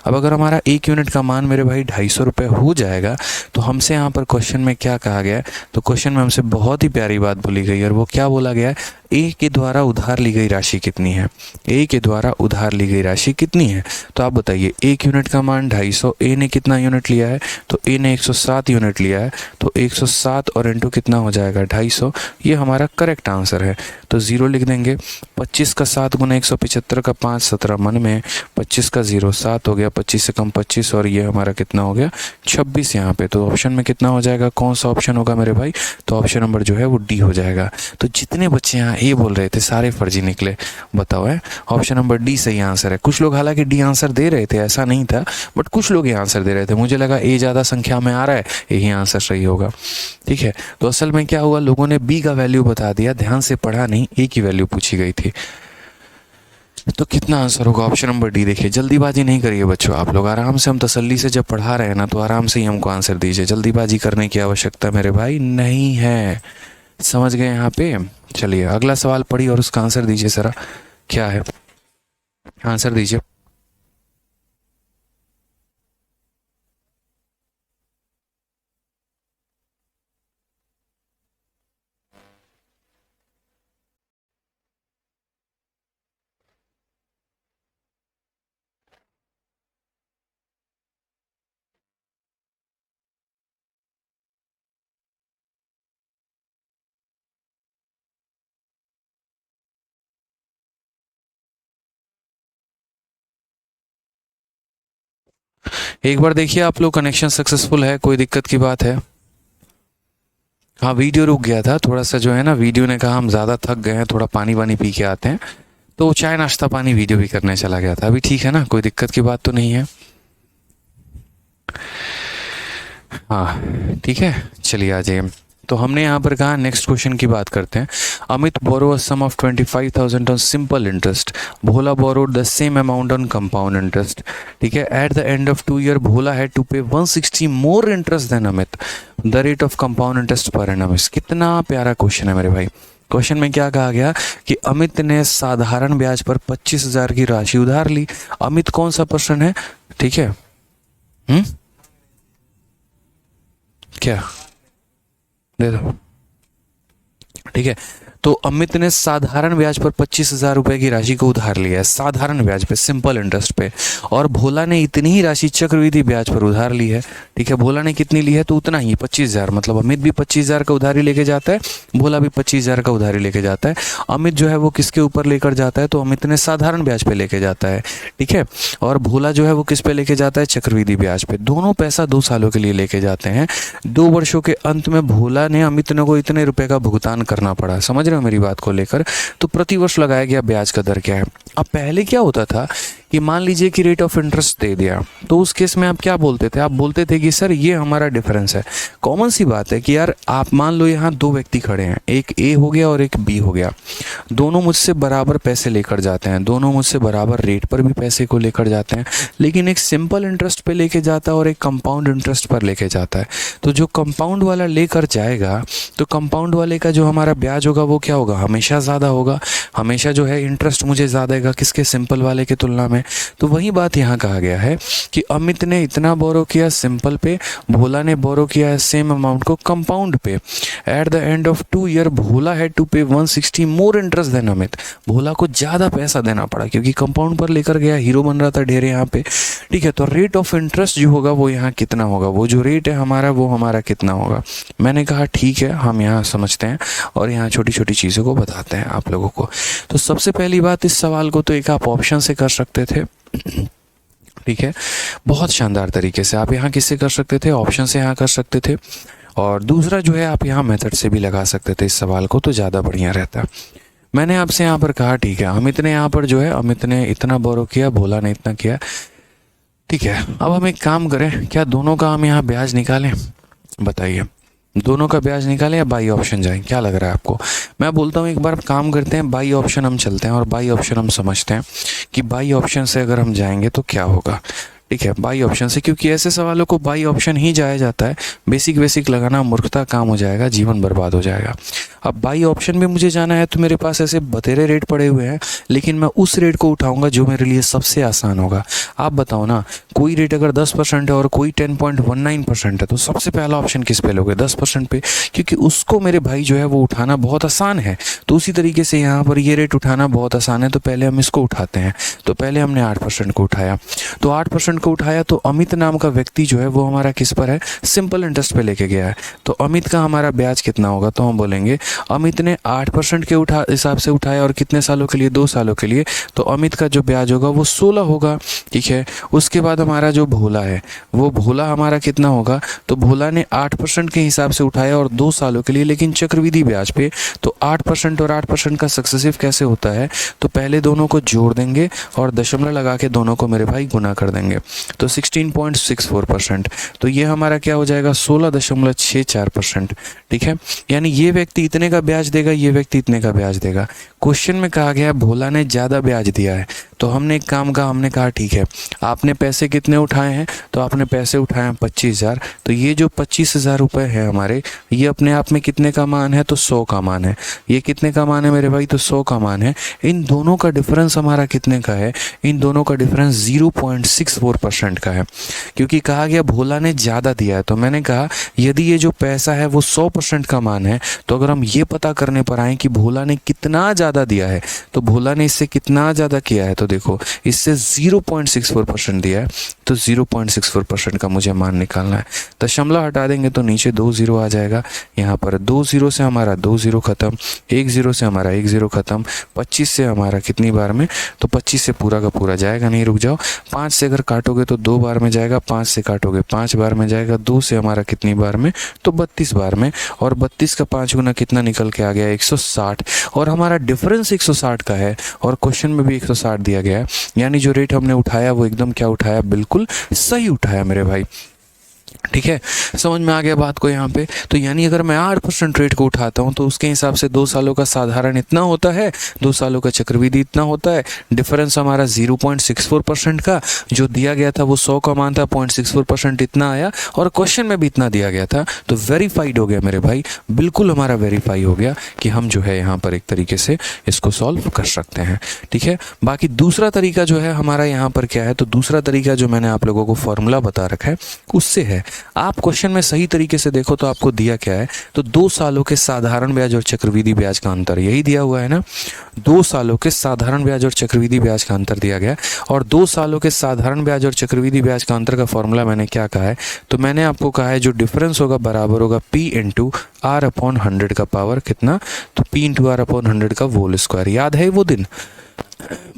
अब अगर हमारा 1 यूनिट का मान मेरे भाई 250 रुपये हो जाएगा तो हमसे यहाँ पर क्वेश्चन में क्या कहा गया है, तो क्वेश्चन में हमसे बहुत ही प्यारी बात बोली गई है, और वो क्या बोला गया है, ए के द्वारा उधार ली गई राशि कितनी है, ए के द्वारा उधार ली गई राशि कितनी है। तो आप बताइए, 1 यूनिट का मान 250, ए ने कितना यूनिट लिया है, तो ए ने 107 यूनिट लिया है, तो 107 और इंटू कितना हो जाएगा 250, ये हमारा करेक्ट आंसर है। तो 0 लिख देंगे। 25 का 7 गुना 175 का 5, 17 मन में, 25 का 0 7 हो गया, 25 से कम 25, और ये हमारा कितना हो गया 26 यहाँ पे। तो ऑप्शन में कितना हो जाएगा, कौन सा ऑप्शन होगा मेरे भाई, तो ऑप्शन नंबर जो है वो डी हो जाएगा। तो जितने बच्चे यहाँ ए बोल रहे थे सारे फर्जी निकले, बताओ है, ऑप्शन नंबर डी सही आंसर है। कुछ लोग हालांकि डी आंसर दे रहे थे, ऐसा नहीं था, बट कुछ लोग ये आंसर दे रहे थे, मुझे लगा ए ज़्यादा संख्या में आ रहा है, यही आंसर सही होगा। ठीक है, तो असल में क्या हुआ, लोगों ने बी का वैल्यू बता दिया, ध्यान से पढ़ा नहीं, ए की वैल्यू पूछी गई थी। तो कितना आंसर होगा, ऑप्शन नंबर डी। देखिए, जल्दीबाजी नहीं करिए बच्चों, आप लोग आराम से, हम तसल्ली से जब पढ़ा रहे हैं ना, तो आराम से ही हमको आंसर दीजिए, जल्दीबाजी करने की आवश्यकता मेरे भाई नहीं है। समझ गए यहाँ पे। चलिए अगला सवाल पढ़िए और उसका आंसर दीजिए जरा, क्या है, आंसर दीजिए। एक बार देखिए आप लोग, कनेक्शन सक्सेसफुल है, कोई दिक्कत की बात है। हाँ, वीडियो रुक गया था थोड़ा सा, जो है ना, वीडियो ने कहा हम ज़्यादा थक गए हैं, थोड़ा पानी वानी पी के आते हैं, तो चाय नाश्ता पानी वीडियो भी करने चला गया था। अभी ठीक है ना, कोई दिक्कत की बात तो नहीं है। हाँ ठीक है, चलिए आ जाइए। तो हमने यहाँ पर कहा, नेक्स्ट क्वेश्चन की बात करते हैं। Amit borrow a sum of 25,000 on simple interest, Bhola borrowed the same amount on compound interest. ठीक है, at the end of 2 year Bhola had to pay 160 more interest than Amit, the rate of compound interest per annum. कितना प्यारा क्वेश्चन है मेरे भाई। क्वेश्चन में क्या कहा गया कि अमित ने साधारण ब्याज पर 25,000 की राशि उधार ली। अमित कौन सा पर्सन है, ठीक है, क्या दे दो, ठीक है। तो अमित ने साधारण ब्याज पर 25,000 रुपए की राशि को उधार लिया है, साधारण ब्याज पे, सिंपल इंटरेस्ट पे, और भोला ने इतनी ही राशि चक्रवृद्धि ब्याज पर उधार ली है। ठीक है, भोला ने कितनी ली है, तो उतना ही 25,000, मतलब अमित भी 25,000 का उधारी लेके जाता है, भोला भी 25,000 का उधारी लेके जाता है। अमित जो है वो किसके ऊपर लेकर जाता है, तो अमित ने साधारण ब्याज पे लेके जाता है, ठीक है, और भोला जो है वो किस पे लेके जाता है, चक्रवृद्धि ब्याज पे। दोनों पैसा 2 सालों के लिए लेके जाते हैं। 2 वर्षों के अंत में भोला ने अमित ने को इतने रुपए का भुगतान करना पड़ा। समझ रहे हो मेरी बात को लेकर। तो प्रतिवर्ष लगाया गया ब्याज का दर क्या है। अब पहले क्या होता था कि मान लीजिए कि रेट ऑफ इंटरेस्ट दे दिया, तो उस केस में आप क्या बोलते थे, आप बोलते थे कि सर ये हमारा डिफरेंस है। कॉमन सी बात है कि यार आप मान लो यहाँ 2 व्यक्ति खड़े हैं, एक ए हो गया और एक बी हो गया, दोनों मुझसे बराबर पैसे लेकर जाते हैं, दोनों मुझसे बराबर रेट पर भी पैसे को लेकर जाते हैं, लेकिन एक सिंपल इंटरेस्ट पे लेके जाता है और एक कंपाउंड इंटरेस्ट पर लेके जाता है। तो जो कंपाउंड वाला लेकर जाएगा, तो कंपाउंड वाले का जो हमारा ब्याज होगा वो क्या होगा, हमेशा ज़्यादा होगा, हमेशा जो है इंटरेस्ट मुझे ज़्यादा देगा, किसके, सिंपल वाले की तुलना में। तो वही बात यहाँ कहा गया है कि अमित ने इतना बोरो किया सिंपल पे, भोला ने बोरो किया है सेम अमाउंट को कंपाउंड पे। At the end of 2 year Bhola had to pay 160 more interest than Amit. Bhola को ज़्यादा पैसा देना पड़ा क्योंकि कंपाउंड पर लेकर गया, हीरो बन रहा था ढेर यहाँ पे। ठीक है, तो रेट ऑफ इंटरेस्ट जो होगा वो यहाँ कितना होगा, वो जो रेट है हमारा वो हमारा कितना होगा। मैंने कहा ठीक है, हम यहाँ समझते हैं और यहाँ छोटी छोटी चीज़ों को बताते हैं आप लोगों को। तो सबसे पहली बात, इस सवाल को तो एक आप ऑप्शन से कर सकते थे, ठीक है, बहुत शानदार तरीके से। आप यहाँ किससे कर सकते थे, ऑप्शन से यहाँ कर सकते थे, और दूसरा जो है आप यहाँ मेथड से भी लगा सकते थे इस सवाल को, तो ज़्यादा बढ़िया रहता। मैंने आपसे यहाँ पर कहा ठीक है, अमित ने यहाँ पर जो है, अमित ने इतना बोरो किया, भोला ने इतना किया, ठीक है, अब हम एक काम करें, क्या दोनों का हम यहाँ ब्याज निकालें? बताइए, दोनों का ब्याज निकालें या बाई ऑप्शन जाएं? क्या लग रहा है आपको? मैं बोलता हूँ एक बार काम करते हैं, बाई ऑप्शन हम चलते हैं और बाई ऑप्शन हम समझते हैं कि बाई ऑप्शन से अगर हम जाएंगे तो क्या होगा। ठीक है, बाई ऑप्शन से, क्योंकि ऐसे सवालों को बाई ऑप्शन ही जाया जाता है। बेसिक बेसिक लगाना मूर्खता काम हो जाएगा, जीवन बर्बाद हो जाएगा। अब बाई ऑप्शन में मुझे जाना है तो मेरे पास ऐसे बतेरे रेट पड़े हुए हैं, लेकिन मैं उस रेट को उठाऊंगा जो मेरे लिए सबसे आसान होगा। आप बताओ ना, कोई रेट अगर 10% है और कोई 10.19% है तो सबसे पहला ऑप्शन किस पे लोगे? 10% पे, क्योंकि उसको मेरे भाई जो है वो उठाना बहुत आसान है। तो उसी तरीके से यहाँ पर ये रेट उठाना बहुत आसान है, तो पहले हम इसको उठाते हैं। तो पहले हमने 8% को उठाया, तो 8% को उठाया तो अमित नाम का व्यक्ति जो है वो हमारा किस पर है? सिंपल इंटरेस्ट पे लेके गया है। तो अमित का हमारा ब्याज कितना होगा? तो हम बोलेंगे अमित ने 8% के हिसाब से उठाया और कितने सालों के लिए? 2 सालों के लिए। तो अमित का जो ब्याज होगा वो 16 होगा। ठीक है, उसके बाद हमारा जो भोला है, वो भोला हमारा कितना होगा? तो भोला ने 8% के हिसाब से उठाया और 2 सालों के लिए, लेकिन चक्रवृद्धि ब्याज पे। तो 8% और 8% का सक्सेसिव कैसे होता है? तो पहले दोनों को जोड़ देंगे और दशमलव लगा के दोनों को मेरे भाई गुना कर देंगे। तो 16.64%। तो ये हमारा क्या हो जाएगा? 16.64%। ठीक है, यानी ये व्यक्ति इतने का ब्याज देगा, ये व्यक्ति इतने का ब्याज देगा। क्वेश्चन में कहा गया भोला ने ज़्यादा ब्याज दिया है, तो हमने एक काम कहा, हमने कहा ठीक है, आपने पैसे कितने उठाए हैं? तो आपने पैसे उठाए हैं 25,000। तो ये जो 25,000 रुपये है हमारे, ये अपने आप में कितने का मान है? तो 100 का मान है। ये कितने का मान है मेरे भाई? तो 100 का मान है। इन दोनों का डिफरेंस हमारा कितने का है? इन दोनों का डिफरेंस 0.64% का है, क्योंकि कहा गया भोला ने ज़्यादा दिया है। तो मैंने कहा यदि ये जो पैसा है वो 100% का मान है, तो अगर हम ये पता करने पर आए कि भोला ने कितना ज़्यादा दिया है, तो भोला ने इससे कितना ज़्यादा किया है, तो देखो इससे 0.64% दिया है, तो 0.64% का मुझे मान निकालना है। दशमलव हटा देंगे तो नीचे 2 0 आ जाएगा। यहाँ पर 2 0 से हमारा 2 0 खत्म, 1 0 से हमारा 1 0 खत्म, 25 से हमारा कितनी बार में? तो 25 से पूरा का पूरा जाएगा नहीं, रुक जाओ। 5 से अगर काटोगे तो 2 बार में जाएगा, 5 से काटोगे 5 बार में जाएगा, 2 से हमारा कितनी बार में? तो 32 बार में। और 32 का 5 गुना कितना निकल के आ गया? 160। और हमारा डिफरेंस 160 का है और क्वेश्चन में भी 160 दिया गया है, यानी जो रेट हमने उठाया वो एकदम क्या उठाया? बिल्कुल सही उठाया मेरे भाई। ठीक है, समझ में आ गया बात को यहाँ पे? तो यानी अगर मैं 8% रेट को उठाता हूँ तो उसके हिसाब से 2 सालों का साधारण इतना होता है, 2 सालों का चक्रवृद्धि इतना होता है। डिफरेंस हमारा 0.64% का, जो दिया गया था वो 100 का मान था, 0.64% इतना आया और क्वेश्चन में भी इतना दिया गया था। तो वेरीफाइड हो गया मेरे भाई, बिल्कुल हमारा वेरीफाई हो गया कि हम जो है यहाँ पर एक तरीके से इसको सॉल्व कर सकते हैं। ठीक है, बाकी दूसरा तरीका जो है हमारा यहाँ पर क्या है? तो दूसरा तरीका जो मैंने आप लोगों को फॉर्मूला बता रखा है उससे है। आप क्वेश्चन में सही तरीके से देखो तो आपको दिया क्या है? तो 2 सालों के साधारण ब्याज और चक्रवृद्धि ब्याज का अंतर, यही दिया हुआ है ना। 2 सालों के साधारण ब्याज और चक्रवृद्धि ब्याज का अंतर दिया गया। और 2 सालों के साधारण ब्याज और चक्रवृद्धि ब्याज का अंतर का फॉर्मूला मैंने क्या कहा है? तो मैंने आपको कहा है जो डिफरेंस होगा बराबर होगा P इंटू R अपॉन 100 का पावर कितना? तो P इंटू R अपॉन 100 का होल स्क्वायर। याद है वो दिन?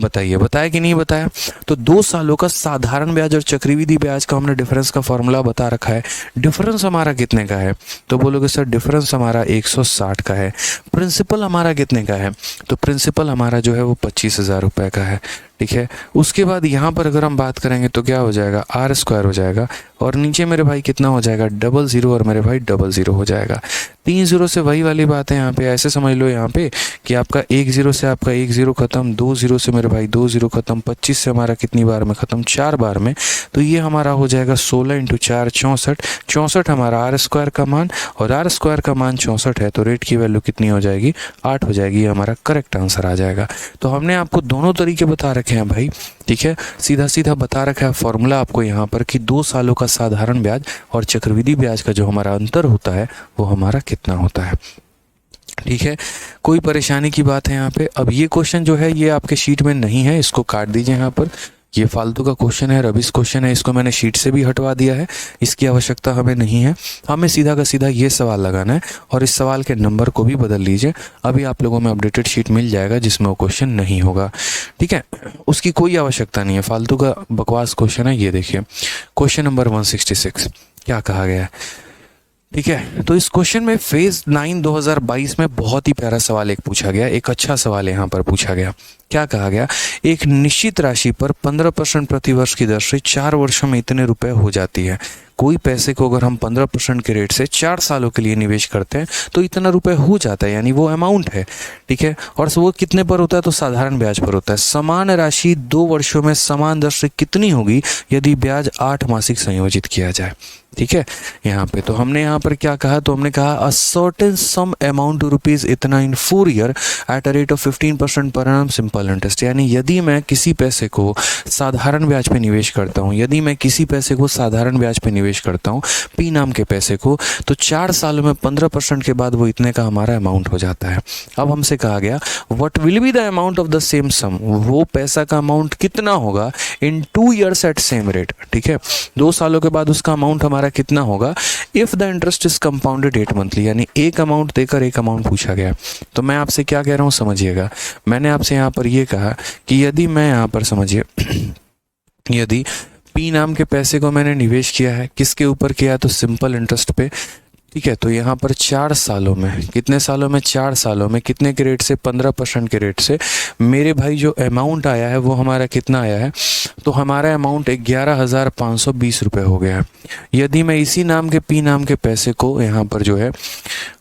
बताइए, बताया कि नहीं बताया? तो 2 सालों का साधारण ब्याज और चक्रवृद्धि ब्याज का हमने डिफरेंस का फॉर्मूला बता रखा है। डिफरेंस हमारा कितने का है? तो बोलोगे सर डिफरेंस हमारा 160 का है। प्रिंसिपल हमारा कितने का है? तो प्रिंसिपल हमारा जो है वो 25,000 रुपये का है। ठीक है, उसके बाद यहाँ पर अगर हम बात करेंगे तो क्या हो जाएगा? R स्क्वायर हो जाएगा और नीचे मेरे भाई कितना हो जाएगा? 00 और मेरे भाई 00 हो जाएगा। 3 0 से वही वाली बात है यहाँ पे, ऐसे समझ लो यहाँ पे कि आपका 1 0 से आपका 1 0 खत्म, 2 0 से मेरे भाई 2 0 खत्म, 25 से हमारा कितनी बार में खत्म? 4 बार में। तो ये हमारा हो जाएगा 16 इंटू 4 64। 64 हमारा R स्क्वायर का मान और R स्क्वायर का मान 64 है, तो रेट की वैल्यू कितनी हो जाएगी? 8 हो जाएगी। ये हमारा करेक्ट आंसर आ जाएगा। तो हमने आपको दोनों तरीके बता रखे हैं भाई। ठीक है, सीधा सीधा बता रखा है फॉर्मूला आपको यहाँ पर कि 2 सालों का साधारण ब्याज और चक्रवृद्धि ब्याज का जो हमारा अंतर होता है वो हमारा कितना होता है। ठीक है, कोई परेशानी की बात है यहाँ पे? अब ये क्वेश्चन जो है ये आपके शीट में नहीं है, इसको काट दीजिए यहाँ पर। ये फालतू का क्वेश्चन है, रबिश क्वेश्चन है, इसको मैंने शीट से भी हटवा दिया है, इसकी आवश्यकता हमें नहीं है। हमें सीधा का सीधा ये सवाल लगाना है और इस सवाल के नंबर को भी बदल लीजिए। अभी आप लोगों में अपडेटेड शीट मिल जाएगा जिसमें वो क्वेश्चन नहीं होगा। ठीक है, उसकी कोई आवश्यकता नहीं है, फालतू का बकवास क्वेश्चन है। ये देखिए क्वेश्चन नंबर 166 क्या कहा गया है? ठीक है, तो इस क्वेश्चन में फेज 9 2022 में बहुत ही प्यारा सवाल एक पूछा गया, एक अच्छा सवाल यहाँ पर पूछा गया। क्या कहा गया, एक निश्चित राशि पर 15% प्रतिवर्ष की दर से 4 वर्षों में इतने रुपए हो जाती है। कोई पैसे को अगर हम 15% के रेट से 4 सालों के लिए निवेश करते हैं तो इतना रुपए हो जाता है, यानी वो अमाउंट है। ठीक है, और वो कितने पर होता है, तो साधारण ब्याज पर होता है। समान राशि 2 वर्षों में समान दर से कितनी होगी यदि ब्याज 8 मासिक संयोजित किया जाए। ठीक है, यहाँ पे तो हमने यहाँ पर क्या कहा, तो हमने कहा a certain sum amount rupees इतना in 4 year at a rate of 15% per annum simple interest. यानी यदि मैं किसी पैसे को साधारण ब्याज पे निवेश करता हूँ, यदि मैं किसी पैसे को साधारण ब्याज पे निवेश करता हूँ, पी नाम के पैसे को, तो 4 सालों में 15% के बाद वो इतने का हमारा अमाउंट हो जाता है। अब हमसे कहा गया what will be the amount of the same sum, वो पैसा का अमाउंट कितना होगा in 2 years at same rate. ठीक है, 2 सालों के बाद उसका अमाउंट हमारा कितना होगा if the interest is compounded 8 monthly, यानी एक अमाउंट देकर एक अमाउंट पूछा गया। तो मैं आपसे क्या कह रहा हूँ समझिएगा, मैंने आपसे यहाँ पर ये कहा कि यदि मैं यहाँ पर समझिए यदि पी नाम के पैसे को मैंने निवेश किया है, किसके ऊपर किया, तो सिंपल इंटरेस्ट पे। ठीक है, तो यहाँ पर 4 सालों में, कितने सालों में, 4 सालों में, कितने के रेट से, 15% के रेट से मेरे भाई जो अमाउंट आया है वो हमारा कितना आया है, तो हमारा अमाउंट 11,520 रुपये हो गया है। यदि मैं इसी नाम के पी नाम के पैसे को यहाँ पर जो है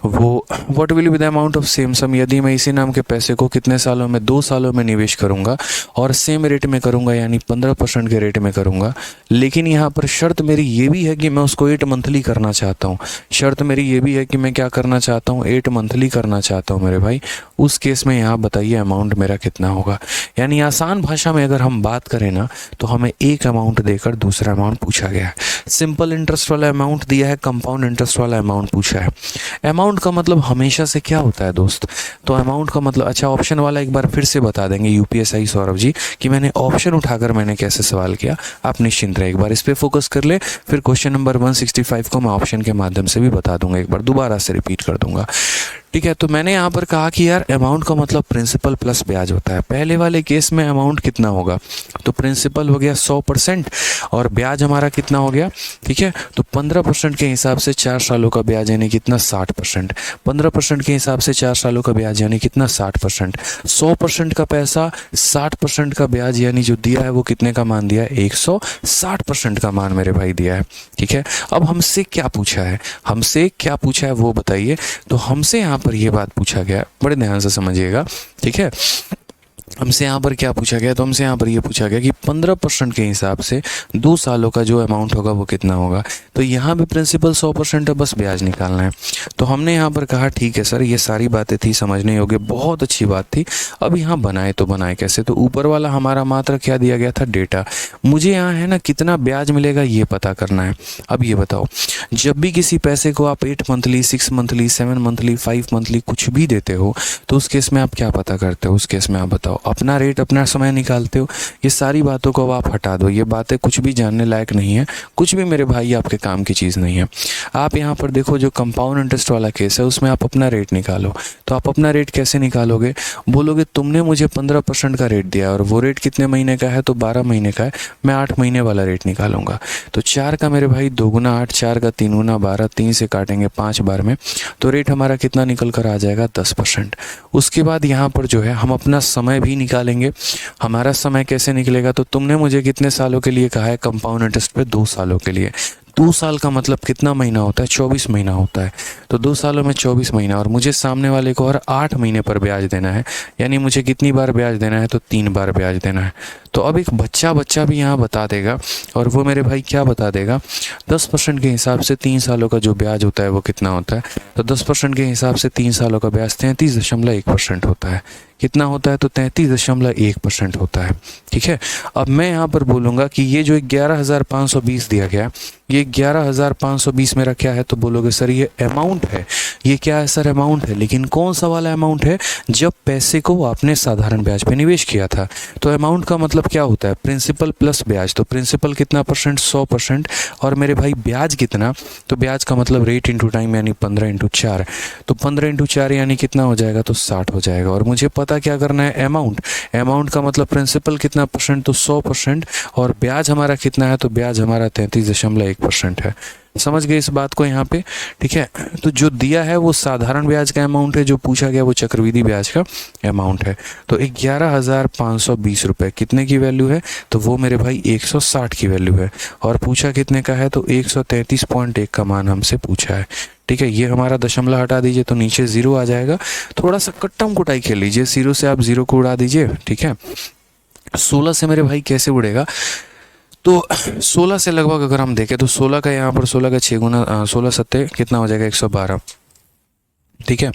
वो what will be the amount of same sum, यदि मैं इसी नाम के पैसे को कितने सालों में, 2 सालों में निवेश करूँगा और सेम रेट में करूँगा, यानी 15% के रेट में करूँगा। लेकिन यहाँ पर शर्त मेरी ये भी है कि मैं उसको 8 मंथली करना चाहता हूँ। शर्त मेरी ये भी है कि मैं क्या करना चाहता हूँ, 8 मंथली करना चाहता हूँ मेरे भाई। उस केस में यहाँ बताइए अमाउंट मेरा कितना होगा। यानी आसान भाषा में अगर हम बात करें ना, तो हमें एक अमाउंट देकर दूसरा अमाउंट पूछा गया है। सिंपल इंटरेस्ट वाला अमाउंट दिया है, कंपाउंड इंटरेस्ट वाला अमाउंट पूछा है। अमाउंट का मतलब हमेशा से क्या होता है दोस्त, तो अमाउंट का मतलब, अच्छा ऑप्शन वाला एक बार फिर से बता देंगे यूपीएसआई सौरभ जी कि मैंने ऑप्शन उठाकर मैंने कैसे सवाल किया। आप निश्चिंत रहे, एक बार इस पे फोकस कर ले, फिर क्वेश्चन नंबर 165 को मैं ऑप्शन के माध्यम से भी बता दूंगा, एक बार दोबारा से रिपीट कर दूंगा। ठीक है, तो मैंने यहाँ पर कहा कि यार अमाउंट का मतलब प्रिंसिपल प्लस ब्याज होता है। पहले वाले केस में अमाउंट कितना होगा, तो प्रिंसिपल हो गया 100% और ब्याज हमारा कितना हो गया। ठीक है, तो 15% के हिसाब से 4 सालों का ब्याज यानी कितना, 60%। 15% के हिसाब से 4 सालों का ब्याज यानी कितना, 60%। 100% का पैसा, 60% का ब्याज, यानी जो दिया है वो कितने का मान दिया है, 160% का मान मेरे भाई दिया है। ठीक है, अब हमसे क्या पूछा है, हमसे क्या पूछा है वो बताइए। तो हमसे यहाँ पर ये बात पूछा गया, बड़े ध्यान से समझिएगा। ठीक है, हमसे यहाँ पर क्या पूछा गया, तो हमसे यहाँ पर ये पूछा गया कि 15% के हिसाब से 2 सालों का जो अमाउंट होगा वो कितना होगा। तो यहाँ भी प्रिंसिपल 100% है, बस ब्याज निकालना है। तो हमने यहाँ पर कहा ठीक है सर, ये सारी बातें थी समझने योग्य, बहुत अच्छी बात थी। अब यहाँ बनाए तो बनाए कैसे, तो ऊपर वाला हमारा मात्र क्या दिया गया था, डेटा। मुझे यहाँ है ना कितना ब्याज मिलेगा ये पता करना है। अब ये बताओ, जब भी किसी पैसे को आप 8 मंथली, 6 मंथली, 7 मंथली, 5 मंथली कुछ भी देते हो, तो उस केस में आप क्या पता करते हो, उस केस में आप बताओ अपना रेट, अपना समय निकालते हो। ये सारी बातों को अब आप हटा दो, ये बातें कुछ भी जानने लायक नहीं है, कुछ भी मेरे भाई आपके काम की चीज़ नहीं है। आप यहाँ पर देखो, जो कंपाउंड इंटरेस्ट वाला केस है उसमें आप अपना रेट निकालो। तो आप अपना रेट कैसे निकालोगे, बोलोगे तुमने मुझे 15% का रेट दिया और वो रेट कितने महीने का है, तो 12 महीने का है, मैं 8 महीने वाला रेट निकालूंगा। तो 4 का मेरे भाई 2 गुना 8, 4 का 3 गुना 12, 3 से काटेंगे 5 बार में, तो रेट हमारा कितना निकल कर आ जाएगा, 10%। उसके बाद यहाँ पर जो है हम अपना समय भी निकालेंगे। हमारा समय कैसे निकलेगा, तो तुमने मुझे कितने सालों के लिए कहा है कंपाउंड इंटरेस्ट पे, 2 सालों के लिए। 2 साल का मतलब कितना महीना होता है, 24 महीना होता है। तो 2 सालों में 24 महीना, और मुझे सामने वाले को हर 8 महीने पर ब्याज देना है, यानी मुझे कितनी बार ब्याज देना है, तो 3 बार ब्याज देना है। तो अब एक बच्चा भी यहाँ बता देगा, और वो मेरे भाई क्या बता देगा, 10% के हिसाब से 3 सालों का जो ब्याज होता है वो कितना होता है, तो 10% के हिसाब से 3 सालों का ब्याज 33.1% होता है। कितना होता है, तो 33.1% होता है। ठीक है, अब मैं यहाँ पर बोलूँगा कि ये जो 11,520 दिया गया, ये 11,520 मेरा क्या है, तो बोलोगे सर ये अमाउंट है। ये क्या है सर, अमाउंट है, लेकिन कौन सा वाला अमाउंट है, जब पैसे को आपने साधारण ब्याज पे निवेश किया था। तो अमाउंट का मतलब क्या होता है, प्रिंसिपल प्लस ब्याज। तो प्रिंसिपल कितना परसेंट, 100%, और मेरे भाई ब्याज कितना, तो ब्याज का मतलब रेट इंटू टाइम, यानी 15 इंटू 4। तो 15 इंटू 4 यानी कितना हो जाएगा, तो 60 हो जाएगा। और मुझे पता क्या करना है, अमाउंट। अमाउंट का मतलब प्रिंसिपल कितना परसेंट, तो 100%, और ब्याज हमारा कितना है, तो ब्याज हमारा 33.1% है। समझ गए इस बात को यहाँ पे, ठीक है। तो जो दिया है वो साधारण ब्याज का अमाउंट है, जो पूछा गया वो चक्रवृद्धि ब्याज का अमाउंट है। तो 11,520 रुपये कितने की वैल्यू है, तो वो मेरे भाई 160 की वैल्यू है। और पूछा कितने का है, तो 133.1 का मान हमसे पूछा है, ठीक है। ये हमारा दशमलव हटा दीजिए तो नीचे जीरो आ जाएगा। थोड़ा सा कट्टम कुटाई खेल लीजिए, जीरो से आप जीरो को उड़ा दीजिए, ठीक है। 16 से मेरे भाई कैसे उड़ेगा, तो 16 से लगभग अगर हम देखें तो 16 का यहाँ पर 16 का 6 गुना 16 सत्ते कितना हो जाएगा 112, ठीक है।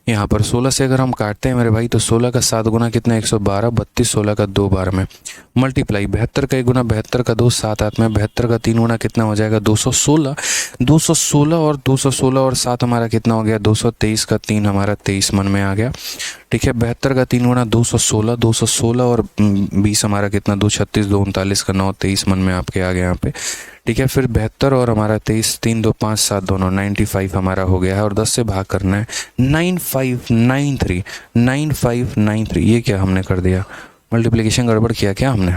यहाँ पर 16 से अगर हम काटते हैं मेरे भाई तो 16 का 7 गुना कितना 112, 32, 16 का 2 बार में मल्टीप्लाई, 72 का 1 गुना 72 का 2 7 8 में, 72 का 3 गुना कितना हो जाएगा 216, 216 और 216 और 7 हमारा कितना हो गया 223 का 3 हमारा 23 मन में आ गया, ठीक है। 72 का 3 गुना 216, 216 और 20 हमारा कितना 236, 239 का 9 23 मन में आपके आ गया यहाँ पे, ठीक है। फिर 72 और हमारा 23, 3 2 5 7 दोनों 95 हमारा हो गया है। और 10 से भाग करना है 9593, 9593। ये क्या हमने कर दिया, मल्टीप्लिकेशन गड़बड़ किया क्या हमने।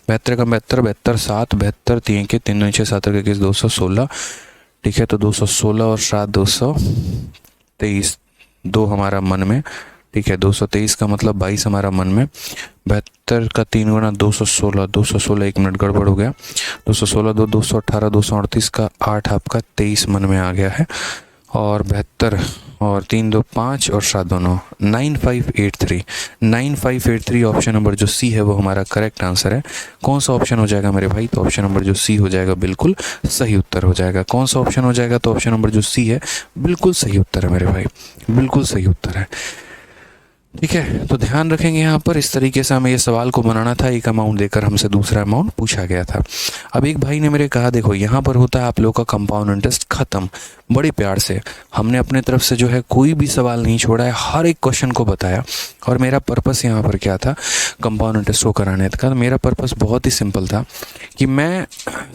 72 का 72, 72 7, 72 3 के 3 9 6 7 के 21 216, ठीक है। तो 216 और 7 223, 2 हमारा मन में, ठीक है। 223 का मतलब 22 हमारा मन में, 72 का 3 गुना 216, 216 1 मिनट गड़बड़ हो गया, 216 2 218, 238 का 8 आपका 23 मन में आ गया है। और 72 और 3 2 5 और 7 दोनों 9583, 9583 ऑप्शन नंबर जो सी है वो हमारा करेक्ट आंसर है। कौन सा ऑप्शन हो जाएगा मेरे भाई, तो ऑप्शन नंबर जो सी हो जाएगा बिल्कुल सही उत्तर हो जाएगा। कौन सा ऑप्शन हो जाएगा, तो ऑप्शन नंबर जो सी है बिल्कुल सही उत्तर है मेरे भाई, बिल्कुल सही उत्तर है, ठीक है। तो ध्यान रखेंगे यहाँ पर इस तरीके से हमें ये सवाल को बनाना था, एक अमाउंट देकर हमसे दूसरा अमाउंट पूछा गया था। अब एक भाई ने मेरे कहा देखो यहाँ पर होता है आप लोग का कंपाउंड इंटरेस्ट खत्म, बड़े प्यार से हमने अपने तरफ से जो है कोई भी सवाल नहीं छोड़ा है, हर एक क्वेश्चन को बताया। और मेरा पर्पस यहाँ पर क्या था कंपाउंड इंटरेस्ट को कराने का, मेरा पर्पस बहुत ही सिंपल था कि मैं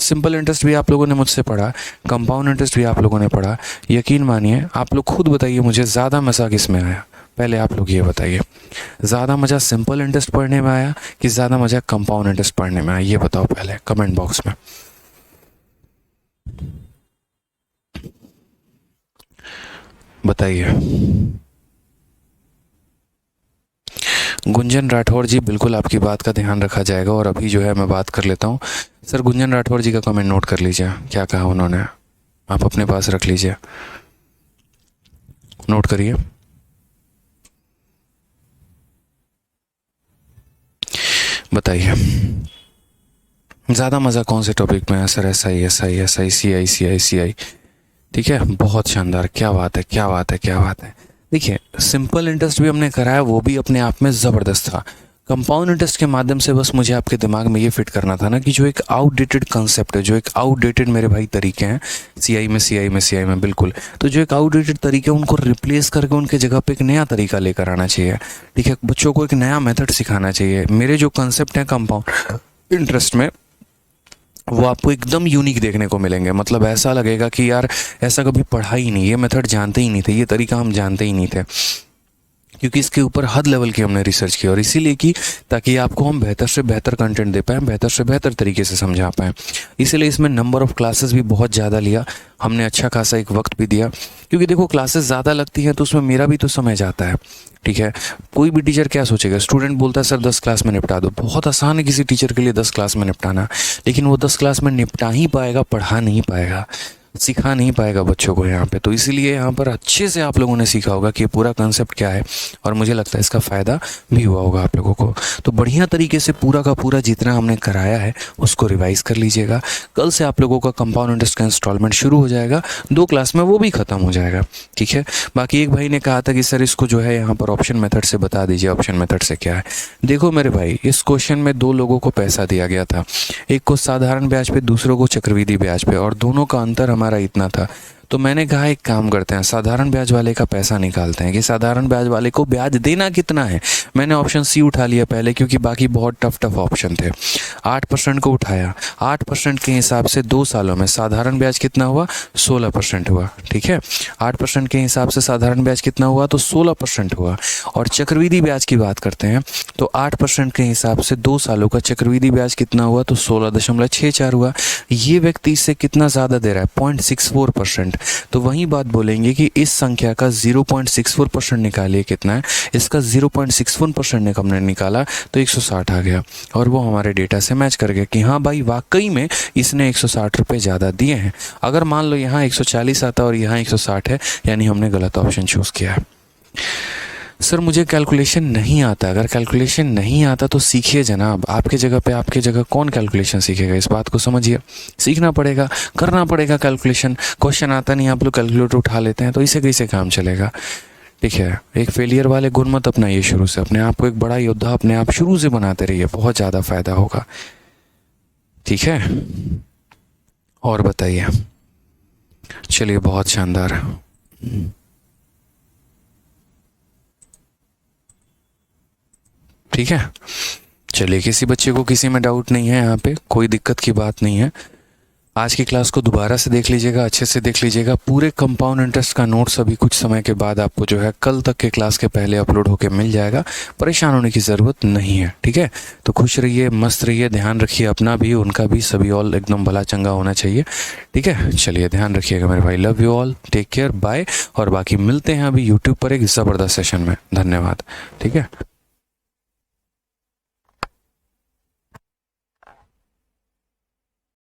सिंपल इंटरेस्ट भी आप लोगों ने मुझसे पढ़ा, कंपाउंड इंटरेस्ट भी आप लोगों ने पढ़ा। यकीन मानिए आप लोग खुद बताइए मुझे ज़्यादा मज़ा किस में आया, पहले आप लोग ये बताइए, ज़्यादा मज़ा सिंपल इंटरेस्ट पढ़ने में आया कि ज़्यादा मज़ा कंपाउंड इंटरेस्ट पढ़ने में आया, ये बताओ पहले कमेंट बॉक्स में। बताइए। गुंजन राठौर जी, बिल्कुल आपकी बात का ध्यान रखा जाएगा। और अभी जो है मैं बात कर लेता हूँ सर, गुंजन राठौर जी का कमेंट नोट कर लीजिए, क्या कहा उन्होंने, आप अपने पास रख लीजिए, नोट करिए। बताइए ज़्यादा मज़ा कौन से टॉपिक में है sir, S I S I S I C I C I C I, ठीक है। बहुत शानदार, क्या बात है क्या बात है क्या बात है। देखिए सिंपल इंटरेस्ट भी हमने कराया, वो भी अपने आप में ज़बरदस्त था। कंपाउंड इंटरेस्ट के माध्यम से बस मुझे आपके दिमाग में ये फिट करना था ना कि जो एक आउटडेटेड कंसेप्ट है, जो एक आउटडेटेड मेरे भाई तरीके हैं सीआई में बिल्कुल, तो जो एक आउटडेटेड तरीके हैं उनको रिप्लेस करके उनके जगह पे एक नया तरीका लेकर आना चाहिए, ठीक है। बच्चों को एक नया मेथड सिखाना चाहिए। मेरे जो कंसेप्ट हैं कंपाउंड इंटरेस्ट में वो आपको एकदम यूनिक देखने को मिलेंगे, मतलब ऐसा लगेगा कि यार ऐसा कभी पढ़ा ही नहीं, ये मेथड जानते ही नहीं थे, ये तरीका हम जानते ही नहीं थे, क्योंकि इसके ऊपर हद लेवल की हमने रिसर्च की। और इसीलिए कि ताकि आपको हम बेहतर से बेहतर कंटेंट दे पाएँ, बेहतर से बेहतर तरीके से समझा पाएँ। इसीलिए इसमें नंबर ऑफ़ क्लासेस भी बहुत ज़्यादा लिया हमने, अच्छा खासा एक वक्त भी दिया, क्योंकि देखो क्लासेस ज़्यादा लगती हैं तो उसमें मेरा भी तो समय जाता है, ठीक है। कोई भी टीचर क्या सोचेगा, स्टूडेंट बोलता है सर 10 क्लास में निपटा दो, बहुत आसान है किसी टीचर के लिए 10 क्लास में निपटाना, लेकिन वो 10 क्लास में निपटा ही पाएगा, पढ़ा नहीं पाएगा, सिखा नहीं पाएगा बच्चों को यहाँ पे। तो इसीलिए यहाँ पर अच्छे से आप लोगों ने सीखा होगा कि पूरा कंसेप्ट क्या है, और मुझे लगता है इसका फ़ायदा भी हुआ होगा आप लोगों को। तो बढ़िया तरीके से पूरा का पूरा जितना हमने कराया है उसको रिवाइज़ कर लीजिएगा। कल से आप लोगों का कंपाउंड इंटरेस्ट का इंस्टॉलमेंट शुरू हो जाएगा, 2 क्लास में वो भी ख़त्म हो जाएगा, ठीक है। बाकी एक भाई ने कहा था कि सर इसको जो है यहाँ पर ऑप्शन मेथड से बता दीजिए, ऑप्शन मेथड से क्या है। देखो मेरे भाई, इस क्वेश्चन में 2 लोगों को पैसा दिया गया था, एक को साधारण ब्याज पे, दूसरों को चक्रवृद्धि ब्याज पे, और दोनों का अंतर हमारा इतना था। तो मैंने कहा एक काम करते हैं, साधारण ब्याज वाले का पैसा निकालते हैं कि साधारण ब्याज वाले को ब्याज देना कितना है। मैंने ऑप्शन सी उठा लिया पहले, क्योंकि बाकी बहुत टफ टफ ऑप्शन थे। 8% को उठाया, 8% के हिसाब से 2 सालों में साधारण ब्याज कितना हुआ, 16% हुआ। ठीक है, 8% के हिसाब से साधारण ब्याज कितना हुआ, तो 16% हुआ। और चक्रवृद्धि ब्याज की बात करते हैं तो 8% के हिसाब से 2 सालों का चक्रवृद्धि ब्याज कितना हुआ, तो 16.64 हुआ। ये व्यक्ति इससे कितना ज़्यादा दे रहा है, 0.64%। तो वही बात बोलेंगे कि इस संख्या का 0.64% निकालिए कितना है, इसका 0.61% हमने निकाला तो 160 आ गया। और वो हमारे डेटा से मैच कर गया कि हाँ भाई वाकई में इसने 160 रुपये ज़्यादा दिए हैं। अगर मान लो यहाँ 140 आता और यहाँ 160 है, यानी हमने गलत ऑप्शन चूज़ किया है। सर मुझे कैलकुलेशन नहीं आता। अगर कैलकुलेशन नहीं आता तो सीखिए जनाब। आपके जगह कौन कैलकुलेशन सीखेगा, इस बात को समझिए। सीखना पड़ेगा, करना पड़ेगा कैलकुलेशन। क्वेश्चन आता नहीं, आप लोग कैलकुलेटर उठा लेते हैं, तो इसे कैसे काम चलेगा। ठीक है, एक फेलियर वाले गुण मत अपनाइए शुरू से। अपने आप को एक बड़ा योद्धा अपने आप शुरू से बनाते रहिए, बहुत ज़्यादा फायदा होगा। ठीक है, और बताइए। चलिए, बहुत शानदार। ठीक है, चलिए, किसी बच्चे को किसी में डाउट नहीं है, यहाँ पे कोई दिक्कत की बात नहीं है। आज की क्लास को दोबारा से देख लीजिएगा, अच्छे से देख लीजिएगा। पूरे कंपाउंड इंटरेस्ट का नोट्स अभी कुछ समय के बाद आपको जो है कल तक के क्लास के पहले अपलोड होके मिल जाएगा। परेशान होने की ज़रूरत नहीं है। ठीक है, तो खुश रहिए, मस्त रहिए, ध्यान रखिए अपना भी, उनका भी, सभी ऑल एकदम भला चंगा होना चाहिए। ठीक है, चलिए ध्यान रखिएगा मेरे भाई। Love you all, take care, bye. और बाकी मिलते हैं अभी यूट्यूब पर एक ज़बरदस्त सेशन में। धन्यवाद। ठीक है।